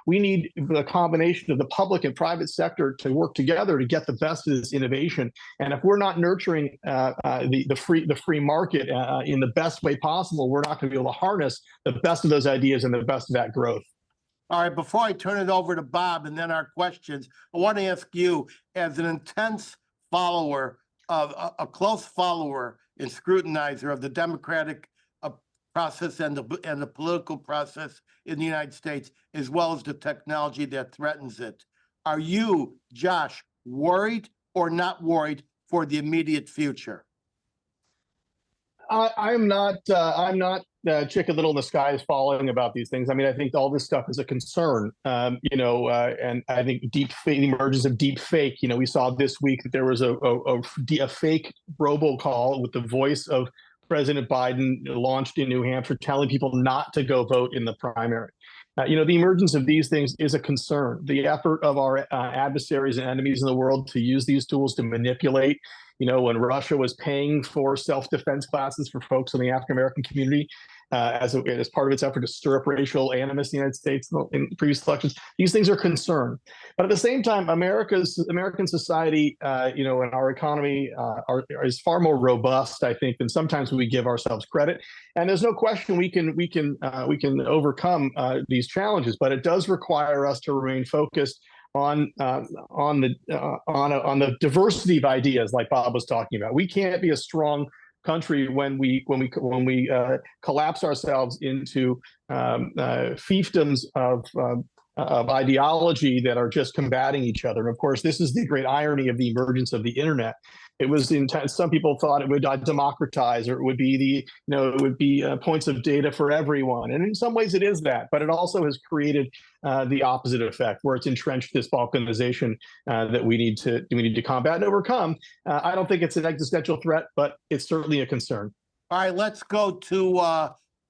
S5: we need the combination of the public and private sector to work together to get the best of this innovation. And if we're not nurturing the free market in the best way possible, we're not going to be able to harness the best of those ideas and the best of that growth.
S1: All right, before I turn it over to Bob and then our questions, I want to ask you, as an intense follower of a close follower and scrutinizer of the democratic process and the political process in the United States, as well as the technology that threatens it. Are you, Josh, worried or not worried for the immediate future?
S5: I'm not chicken little in the sky is falling about these things. I mean, I think all this stuff is a concern, you know, and I think the emergence of deep fake, you know, we saw this week that there was a fake robocall with the voice of President Biden launched in New Hampshire, telling people not to go vote in the primary. You know, the emergence of these things is a concern. The effort of our adversaries and enemies in the world to use these tools to manipulate, you know, when Russia was paying for self-defense classes for folks in the African-American community as part of its effort to stir up racial animus in the United States in previous elections, these things are concerned. But at the same time, American society, you know, and our economy is far more robust, I think, than sometimes we give ourselves credit. And there's no question we can overcome these challenges, but it does require us to remain focused on the diversity of ideas, like Bob was talking about. We can't be a strong country when we collapse ourselves into fiefdoms of ideology that are just combating each other. And of course, this is the great irony of the emergence of the internet. It was intense. Some people thought it would democratize, or it would be points of data for everyone. And in some ways it is that, but it also has created the opposite effect, where it's entrenched this balkanization that we need to combat and overcome. I don't think it's an existential threat, but it's certainly a concern.
S1: All right, let's go to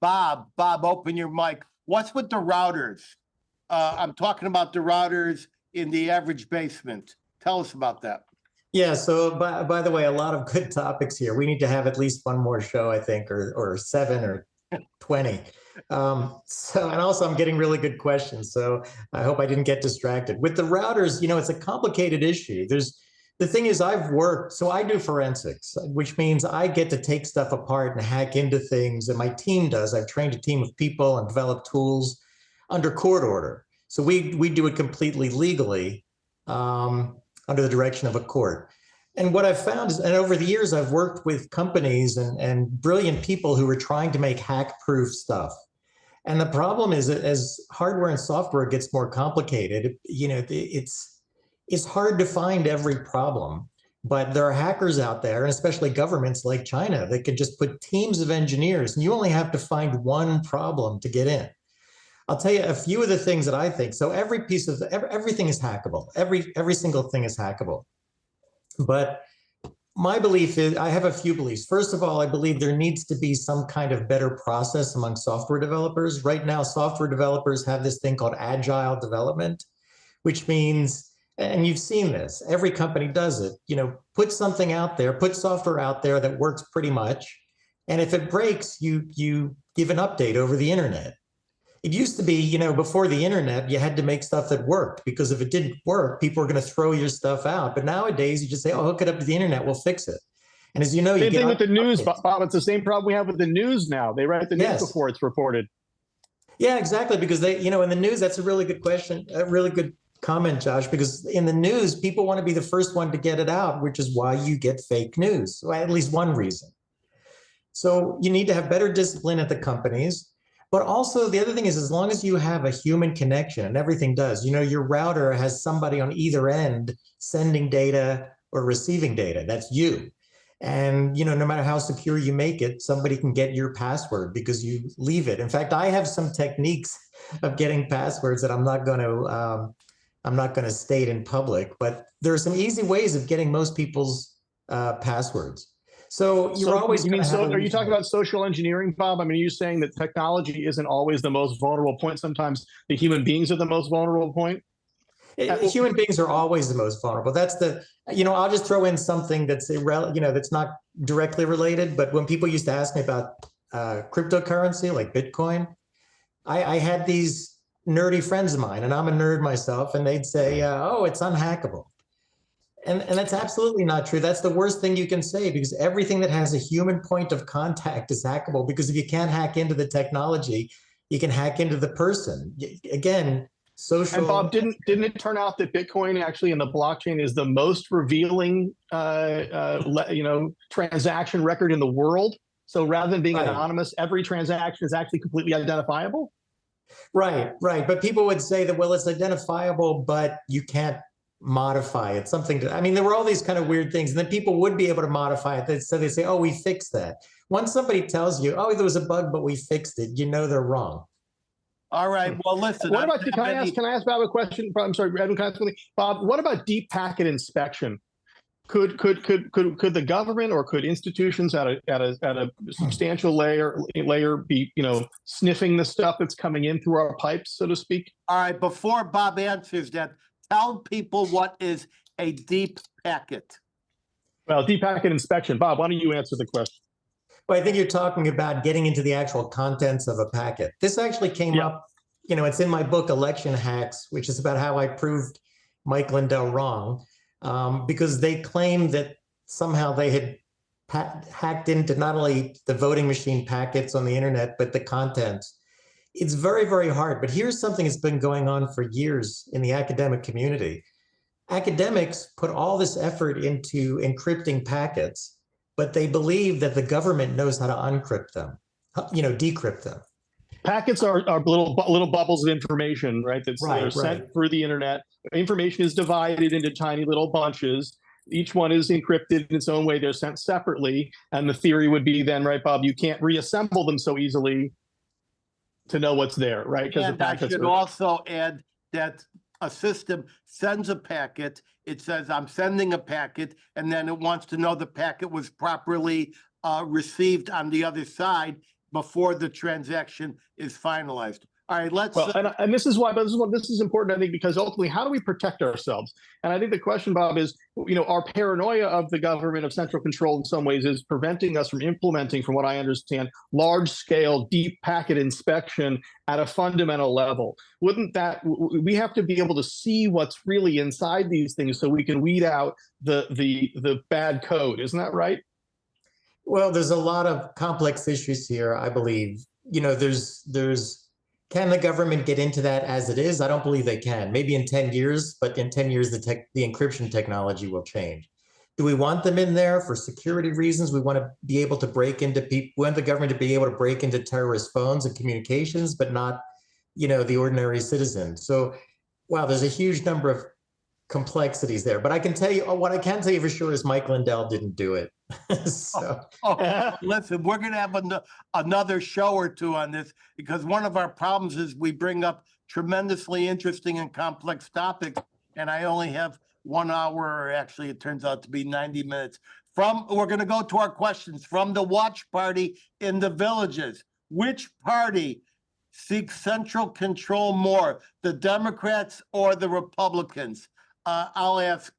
S1: Bob. Bob, open your mic. What's with the routers? I'm talking about the routers in the average basement. Tell us about that.
S4: Yeah, so by the way, a lot of good topics here. We need to have at least one more show, I think, or 7 or 20. And also I'm getting really good questions, so I hope I didn't get distracted. With the routers, you know, it's a complicated issue. The thing is, so I do forensics, which means I get to take stuff apart and hack into things, and my team does. I've trained a team of people and developed tools under court order. So we do it completely legally under the direction of a court. And what I've found is, and over the years, I've worked with companies and brilliant people who are trying to make hack-proof stuff. And the problem is that as hardware and software gets more complicated, it's hard to find every problem, but there are hackers out there, and especially governments like China, that can just put teams of engineers, and you only have to find one problem to get in. I'll tell you a few of the things that I think. So everything is hackable. Every single thing is hackable. But my belief is, I have a few beliefs. First of all, I believe there needs to be some kind of better process among software developers. Right now, software developers have this thing called agile development, which means, and you've seen this, every company does it, put something out there, put software out there that works pretty much. And if it breaks, you give an update over the internet. It used to be, before the internet, you had to make stuff that worked, because if it didn't work, people were going to throw your stuff out. But nowadays, you just say, oh, hook it up to the internet, we'll fix it. And as you know,
S5: same thing with the news, Bob. It's the same problem we have with the news now. They write the news before it's reported.
S4: Yeah, exactly. Because in the news, that's a really good question, a really good comment, Josh, because in the news, people want to be the first one to get it out, which is why you get fake news, or at least one reason. So you need to have better discipline at the companies. But also the other thing is, as long as you have a human connection, and everything does, your router has somebody on either end sending data or receiving data. That's you. And, no matter how secure you make it, somebody can get your password because you leave it. In fact, I have some techniques of getting passwords that I'm not going to state in public, but there are some easy ways of getting most people's passwords. So are
S5: you talking about social engineering, Bob? I mean, are you saying that technology isn't always the most vulnerable point? Sometimes the human beings are the most vulnerable point?
S4: Human beings are always the most vulnerable. That's I'll just throw in something that's that's not directly related. But when people used to ask me about cryptocurrency like Bitcoin, I had these nerdy friends of mine, and I'm a nerd myself, and they'd say, oh, it's unhackable. And that's absolutely not true. That's the worst thing you can say, because everything that has a human point of contact is hackable. Because if you can't hack into the technology, you can hack into the person. Again, social.
S5: And Bob, didn't it turn out that Bitcoin actually in the blockchain is the most revealing, transaction record in the world? So rather than being anonymous, every transaction is actually completely identifiable.
S4: Right. But people would say that, well, it's identifiable, but you can't modify it. There were all these kind of weird things, and then people would be able to modify it. So they say, oh, we fixed that. Once somebody tells you, oh, there was a bug, but we fixed it, they're wrong.
S1: All right. Well, listen.
S5: What about, can I ask Bob a question? I'm sorry, Edwin, can I ask something? Bob, what about deep packet inspection? Could the government or could institutions at a substantial layer be sniffing the stuff that's coming in through our pipes, so to speak?
S1: All right. Before Bob answers that, tell people what is a deep packet.
S5: Well, deep packet inspection. Bob, why don't you answer the question?
S4: Well, I think you're talking about getting into the actual contents of a packet. This actually came up, it's in my book, Election Hacks, which is about how I proved Mike Lindell wrong, because they claimed that somehow they had hacked into not only the voting machine packets on the internet, but the contents. It's very, very hard. But here's something that's been going on for years in the academic community. Academics put all this effort into encrypting packets, but they believe that the government knows how to uncrypt them, decrypt them.
S5: Packets are little bubbles of information, right? They're sent through the internet. Information is divided into tiny little bunches. Each one is encrypted in its own way. They're sent separately. And the theory would be then, right, Bob, you can't reassemble them so easily to know what's there, right?
S1: And I should also add that a system sends a packet. It says, I'm sending a packet, and then it wants to know the packet was properly received on the other side before the transaction is finalized. All right, let's.
S5: Well, and this is why, but this is important, I think, because ultimately, how do we protect ourselves? And I think the question, Bob, is, our paranoia of the government, of central control in some ways, is preventing us from implementing, from what I understand, large-scale, deep packet inspection at a fundamental level. Wouldn't that, we have to be able to see what's really inside these things so we can weed out the bad code. Isn't that right?
S4: Well, there's a lot of complex issues here, I believe. There's can the government get into that as it is? I don't believe they can. Maybe in 10 years, but in 10 years, the encryption technology will change. Do we want them in there for security reasons? We want to be able to break into people. We want the government to be able to break into terrorist phones and communications, but not, the ordinary citizen. So, wow, there's a huge number of complexities there. But I can tell you, what I can tell you for sure is Mike Lindell didn't do it. So.
S1: Listen, we're going to have another show or two on this, because one of our problems is we bring up tremendously interesting and complex topics, and I only have 1 hour, or actually it turns out to be 90 minutes. We're going to go to our questions from the watch party in the villages. Which party seeks central control more, the Democrats or the Republicans? I'll ask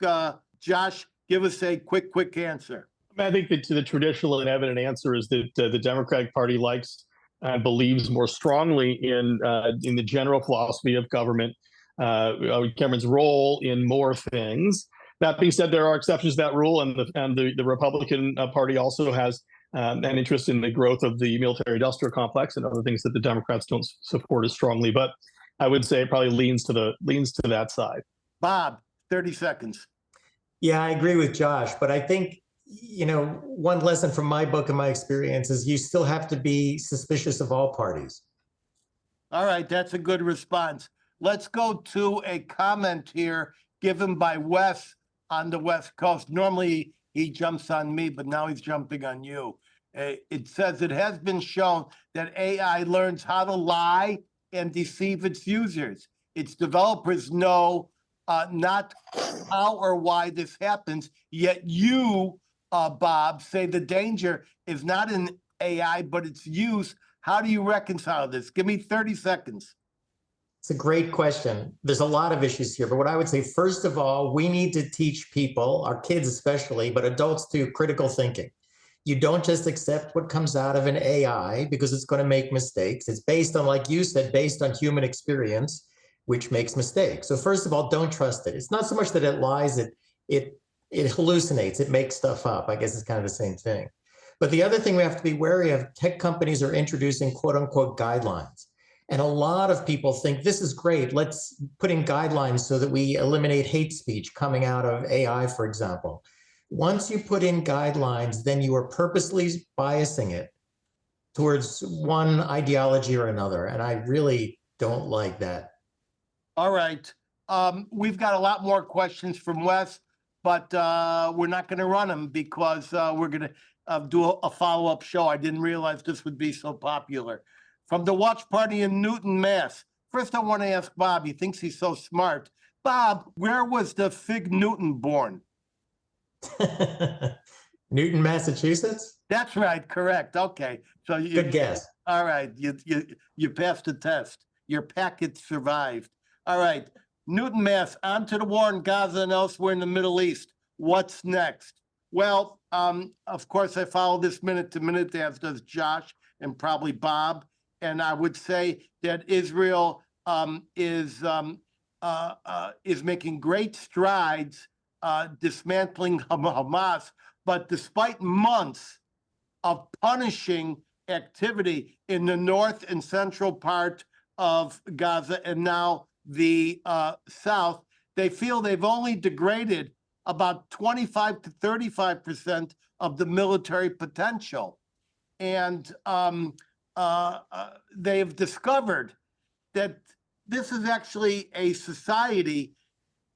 S1: Josh, give us a quick answer.
S5: I think that the traditional and evident answer is that the Democratic Party likes and believes more strongly in the general philosophy of government, Cameron's role in more things. That being said, there are exceptions to that rule, and the Republican Party also has an interest in the growth of the military-industrial complex and other things that the Democrats don't support as strongly. But I would say it probably leans to that side.
S1: Bob, 30 seconds.
S4: Yeah, I agree with Josh, but I think, one lesson from my book and my experience is you still have to be suspicious of all parties.
S1: All right, that's a good response. Let's go to a comment here given by Wes on the West Coast. Normally he jumps on me, but now he's jumping on you. It says it has been shown that AI learns how to lie and deceive its users. Its developers know not how or why this happens, yet you, Bob, say the danger is not in AI, but its use. How do you reconcile this? Give me 30 seconds.
S4: It's a great question. There's a lot of issues here, but what I would say, first of all, we need to teach people, our kids especially, but adults too, critical thinking. You don't just accept what comes out of an AI because it's going to make mistakes. It's based on, like you said, based on human experience, which makes mistakes. So first of all, don't trust it. It's not so much that it lies, it hallucinates, it makes stuff up. I guess it's kind of the same thing. But the other thing we have to be wary of, tech companies are introducing quote unquote guidelines. And a lot of people think this is great. Let's put in guidelines so that we eliminate hate speech coming out of AI, for example. Once you put in guidelines, then you are purposely biasing it towards one ideology or another. And I really don't like that.
S1: All right. We've got a lot more questions from Wes, but we're not going to run them because we're going to do a follow-up show. I didn't realize this would be so popular. From the watch party in Newton, Mass. First, I want to ask Bob. He thinks he's so smart. Bob, where was the Fig Newton born?
S4: Newton, Massachusetts?
S1: That's right. Correct. Okay. So
S4: good guess.
S1: All right. You passed the test. Your packet survived. All right. Newton, Mass. On to the war in Gaza and elsewhere in the Middle East. What's next? Well, of course, I follow this minute to minute, as does Josh and probably Bob. And I would say that Israel is making great strides dismantling Hamas. But despite months of punishing activity in the north and central part of Gaza and now the south, they feel they've only degraded about 25 to 35% of the military potential. And they've discovered that this is actually a society,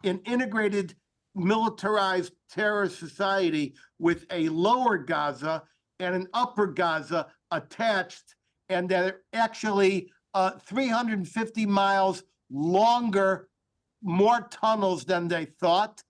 S1: an integrated militarized terrorist society with a lower Gaza and an upper Gaza attached, and they're actually 350 miles longer, more tunnels than they thought.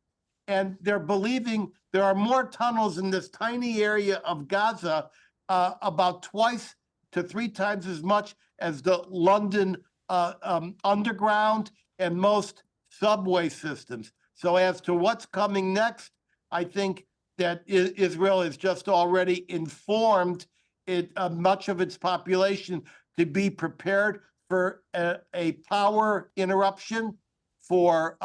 S1: And they're believing there are more tunnels in this tiny area of Gaza, about twice to 3 times as much as the London underground and most subway systems. So as to what's coming next, I think that Israel is just already informed much of its population to be prepared for a power interruption, for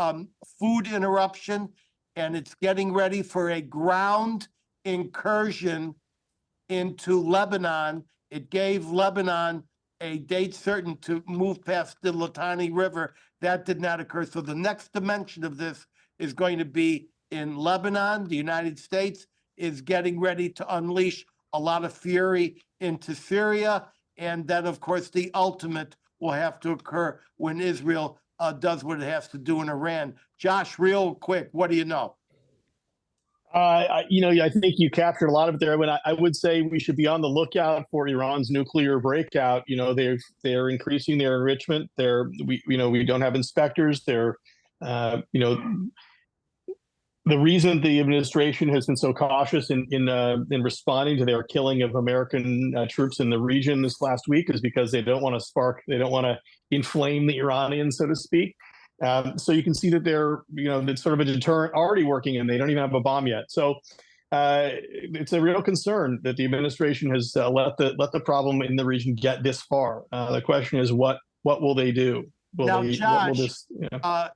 S1: food interruption, and it's getting ready for a ground incursion into Lebanon. It gave Lebanon a date certain to move past the Litani River. That did not occur. So the next dimension of this is going to be in Lebanon. The United States is getting ready to unleash a lot of fury into Syria. And then, of course, the ultimate will have to occur when Israel does what it has to do in Iran. Josh, real quick, what do you know?
S5: I think you captured a lot of it there. When I would say we should be on the lookout for Iran's nuclear breakout. They're increasing their enrichment. We don't have inspectors. The reason the administration has been so cautious in responding to their killing of American troops in the region this last week is because they don't want to inflame the Iranians, so to speak. So you can see that it's sort of a deterrent already working, and they don't even have a bomb yet. So it's a real concern that the administration has let the problem in the region get this far. The question is, what will they do?
S1: Now, Josh,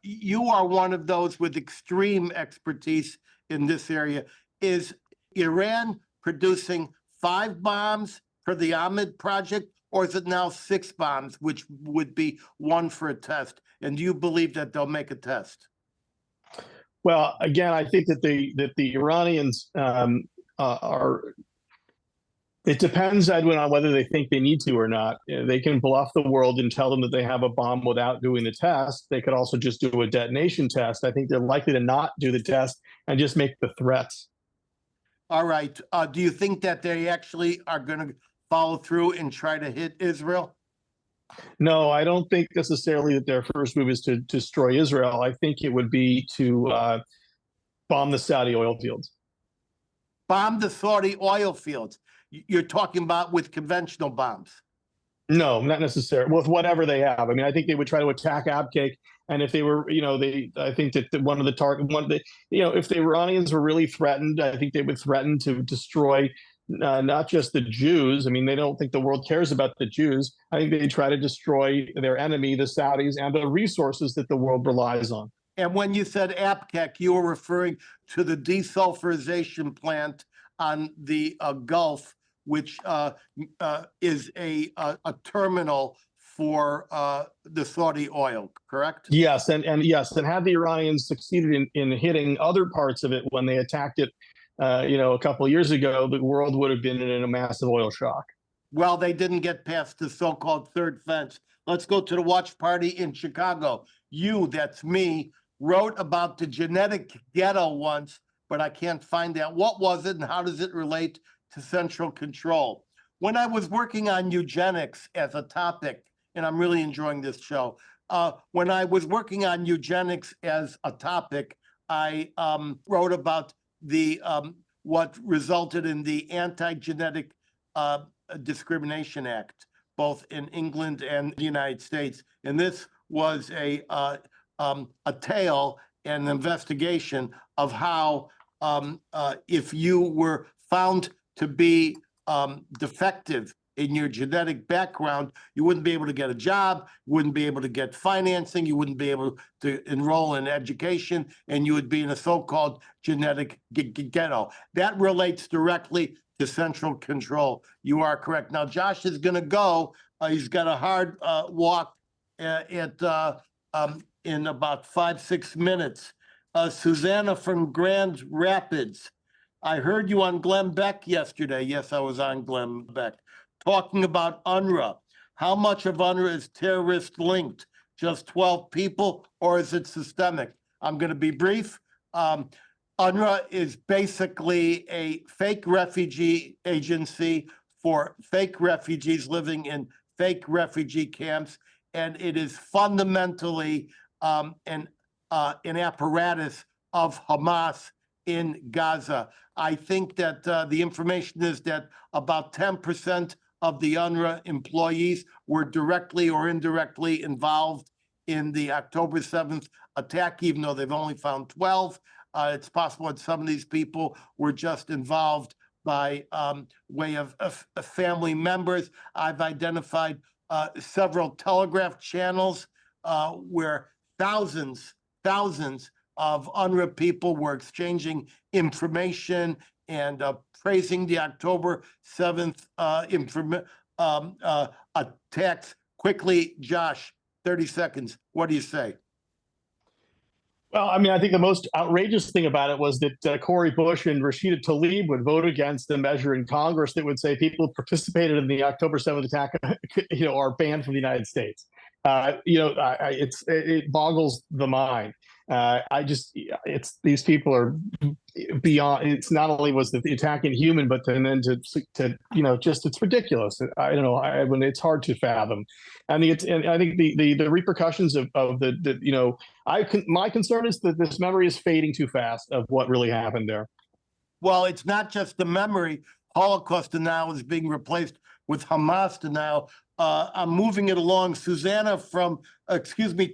S1: you are one of those with extreme expertise in this area. Is Iran producing 5 bombs for the Ahmed project, or is it now 6 bombs, which would be 1 for a test? And do you believe that they'll make a test?
S5: Well, again, I think that the Iranians are. It depends, Edwin, on whether they think they need to or not. They can bluff the world and tell them that they have a bomb without doing the test. They could also just do a detonation test. I think they're likely to not do the test and just make the threats.
S1: All right. Do you think that they actually are going to follow through and try to hit Israel?
S5: No, I don't think necessarily that their first move is to destroy Israel. I think it would be to bomb the Saudi oil fields.
S1: Bomb the Saudi oil fields. You're talking about with conventional bombs? No,
S5: not necessarily. With whatever they have. I mean, I think they would try to attack Abqaiq, and if they were, I think that if the Iranians were really threatened, I think they would threaten to destroy not just the Jews. I mean, they don't think the world cares about the Jews. I think they try to destroy their enemy, the Saudis, and the resources that the world relies on.
S1: And when you said Abqaiq, you were referring to the desulfurization plant on the Gulf, which is a terminal for the Saudi oil, correct?
S5: Yes, and had the Iranians succeeded in hitting other parts of it when they attacked it, a couple of years ago, the world would have been in a massive oil shock.
S1: Well, they didn't get past the so-called third fence. Let's go to the watch party in Chicago. You, that's me, wrote about the genetic ghetto once, but I can't find that. What was it, and how does it relate to central control? When I was working on eugenics as a topic, and I'm really enjoying this show, when I was working on eugenics as a topic, I wrote about the what resulted in the Anti-Genetic Discrimination Act, both in England and the United States. And this was a tale, an investigation of how if you were found to be defective in your genetic background, you wouldn't be able to get a job, wouldn't be able to get financing, you wouldn't be able to enroll in education, and you would be in a so-called genetic ghetto. That relates directly to central control. You are correct. Now, Josh is going to go. He's got a hard walk in about 5-6 minutes. Susanna from Grand Rapids. I heard you on Glenn Beck yesterday. Yes, I was on Glenn Beck, talking about UNRWA. How much of UNRWA is terrorist linked? Just 12 people, or is it systemic? I'm going to be brief. UNRWA is basically a fake refugee agency for fake refugees living in fake refugee camps, and it is fundamentally an apparatus of Hamas in Gaza. I think that the information is that about 10% of the UNRWA employees were directly or indirectly involved in the October 7th attack, even though they've only found 12. It's possible that some of these people were just involved by way of family members. I've identified several telegraph channels where thousands of UNRWA people were exchanging information and praising the October 7th attacks. Quickly, Josh, 30 seconds. What do you say?
S5: Well, I mean, I think the most outrageous thing about it was that Cori Bush and Rashida Tlaib would vote against a measure in Congress that would say people who participated in the October 7th attack, are banned from the United States. It boggles the mind. These people are beyond. It's not only was the attack inhuman, but then it's ridiculous. I don't know. When it's hard to fathom. I think the repercussions of my concern is that this memory is fading too fast of what really happened there.
S1: Well, it's not just the memory. Holocaust now is being replaced with Hamas now. I'm moving it along. Susanna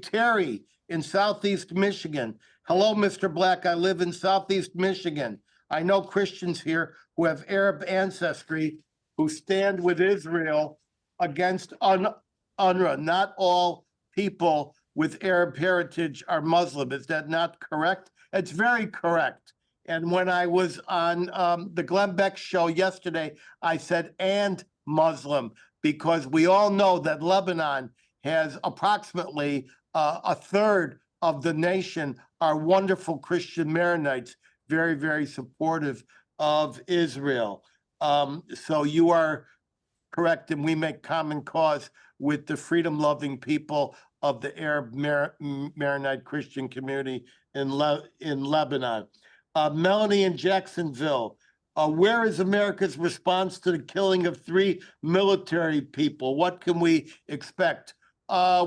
S1: Terry in Southeast Michigan. Hello, Mr. Black. I live in Southeast Michigan. I know Christians here who have Arab ancestry who stand with Israel against UNRWA. Not all people with Arab heritage are Muslim. Is that not correct? It's very correct. And when I was on the Glenn Beck show yesterday, I said, and Muslim, because we all know that Lebanon has approximately a third of the nation are wonderful Christian Maronites, very, very supportive of Israel. So you are correct, and we make common cause with the freedom-loving people of the Arab Maronite Christian community in Lebanon. Melanie in Jacksonville, where is America's response to the killing of 3 military people? What can we expect?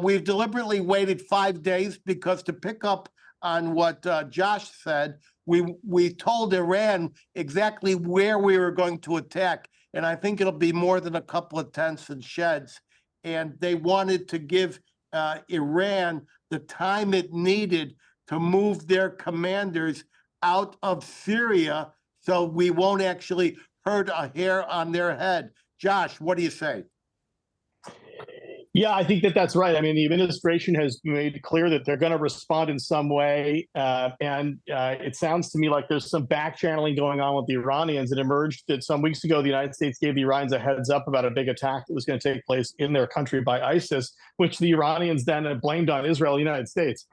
S1: We've deliberately waited 5 days because, to pick up on what Josh said, we told Iran exactly where we were going to attack, and I think it'll be more than a couple of tents and sheds. And they wanted to give Iran the time it needed to move their commanders out of Syria, so we won't actually hurt a hair on their head. Josh, what do you say?
S5: Yeah, I think that's right. I mean, the administration has made clear that they're going to respond in some way. And it sounds to me like there's some back channeling going on with the Iranians. It emerged that some weeks ago, the United States gave the Iranians a heads up about a big attack that was going to take place in their country by ISIS, which the Iranians then blamed on Israel, the United States.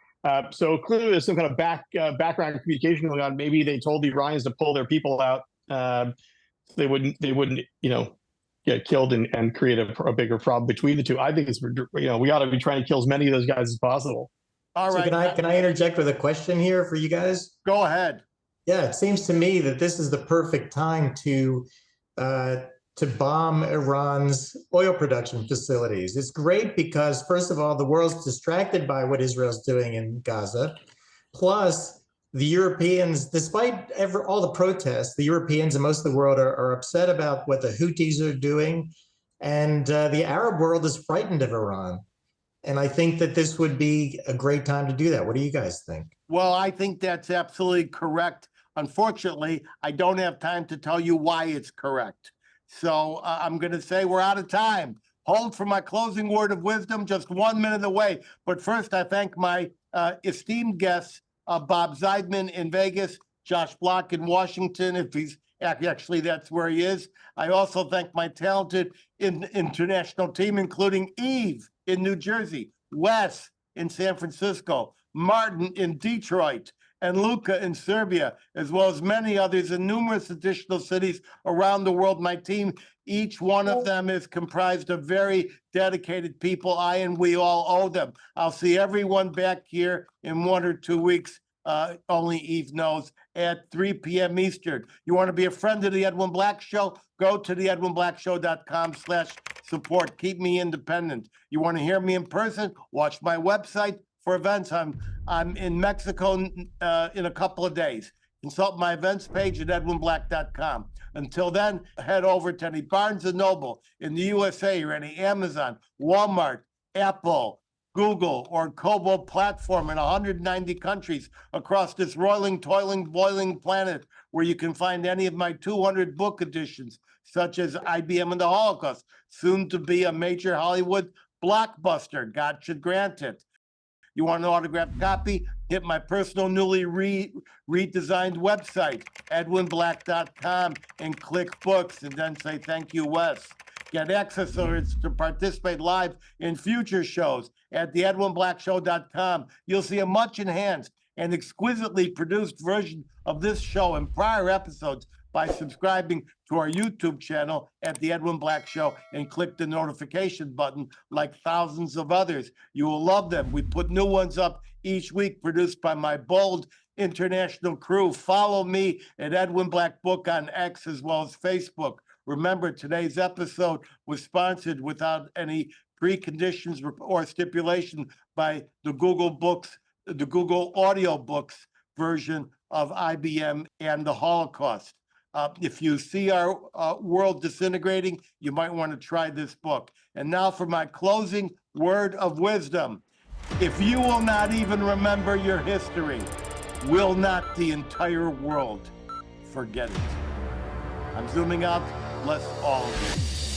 S5: So clearly there's some kind of background communication going on. Maybe they told the Iranians to pull their people out. So they wouldn't, get killed and create a bigger problem between the two. I think it's, we ought to be trying to kill as many of those guys as possible.
S1: All right.
S4: Can I interject with a question here for you guys?
S1: Go ahead.
S4: Yeah, it seems to me that this is the perfect time to bomb Iran's oil production facilities. It's great because, first of all, the world's distracted by what Israel's doing in Gaza. Plus, the Europeans, despite all the protests, the Europeans and most of the world are upset about what the Houthis are doing. And the Arab world is frightened of Iran. And I think that this would be a great time to do that. What do you guys think?
S1: Well, I think that's absolutely correct. Unfortunately, I don't have time to tell you why it's correct. So I'm going to say we're out of time. Hold for my closing word of wisdom, just 1 minute away. But first, I thank my esteemed guests, Bob Zeidman in Vegas, Josh Block in Washington, if he's actually, that's where he is. I also thank my talented international team, including Eve in New Jersey, Wes in San Francisco, Martin in Detroit, and Luca in Serbia, as well as many others in numerous additional cities around the world. My team, each one of them is comprised of very dedicated people. I and we all owe them. I'll see everyone back here in 1 or 2 weeks. Only Eve knows, at 3 p.m. Eastern. You want to be a friend of the Edwin Black Show? Go to the edwinblackshow.com/support. Keep me independent. You want to hear me in person? Watch my website for events. I'm in Mexico in a couple of days. Consult my events page at edwinblack.com. Until then, head over to any Barnes & Noble in the USA or any Amazon, Walmart, Apple, Google, or Kobo platform in 190 countries across this roiling, toiling, boiling planet, where you can find any of my 200 book editions, such as IBM and the Holocaust, soon to be a major Hollywood blockbuster. God should grant it. You want an autographed copy? Hit my personal newly redesigned website, edwinblack.com, and click books, and then say thank you, Wes. Get access to participate live in future shows at theedwinblackshow.com. You'll see a much enhanced and exquisitely produced version of this show and prior episodes by subscribing to our YouTube channel at The Edwin Black Show and click the notification button like thousands of others. You will love them. We put new ones up each week, produced by my bold international crew. Follow me at Edwin Black Book on X as well as Facebook. Remember, today's episode was sponsored without any preconditions or stipulation by the Google Books, the Google Audio Books version of IBM and the Holocaust. If you see our world disintegrating, you might want to try this book. And now for my closing word of wisdom. If you will not even remember your history, will not the entire world forget it? I'm zooming out. Bless all of you.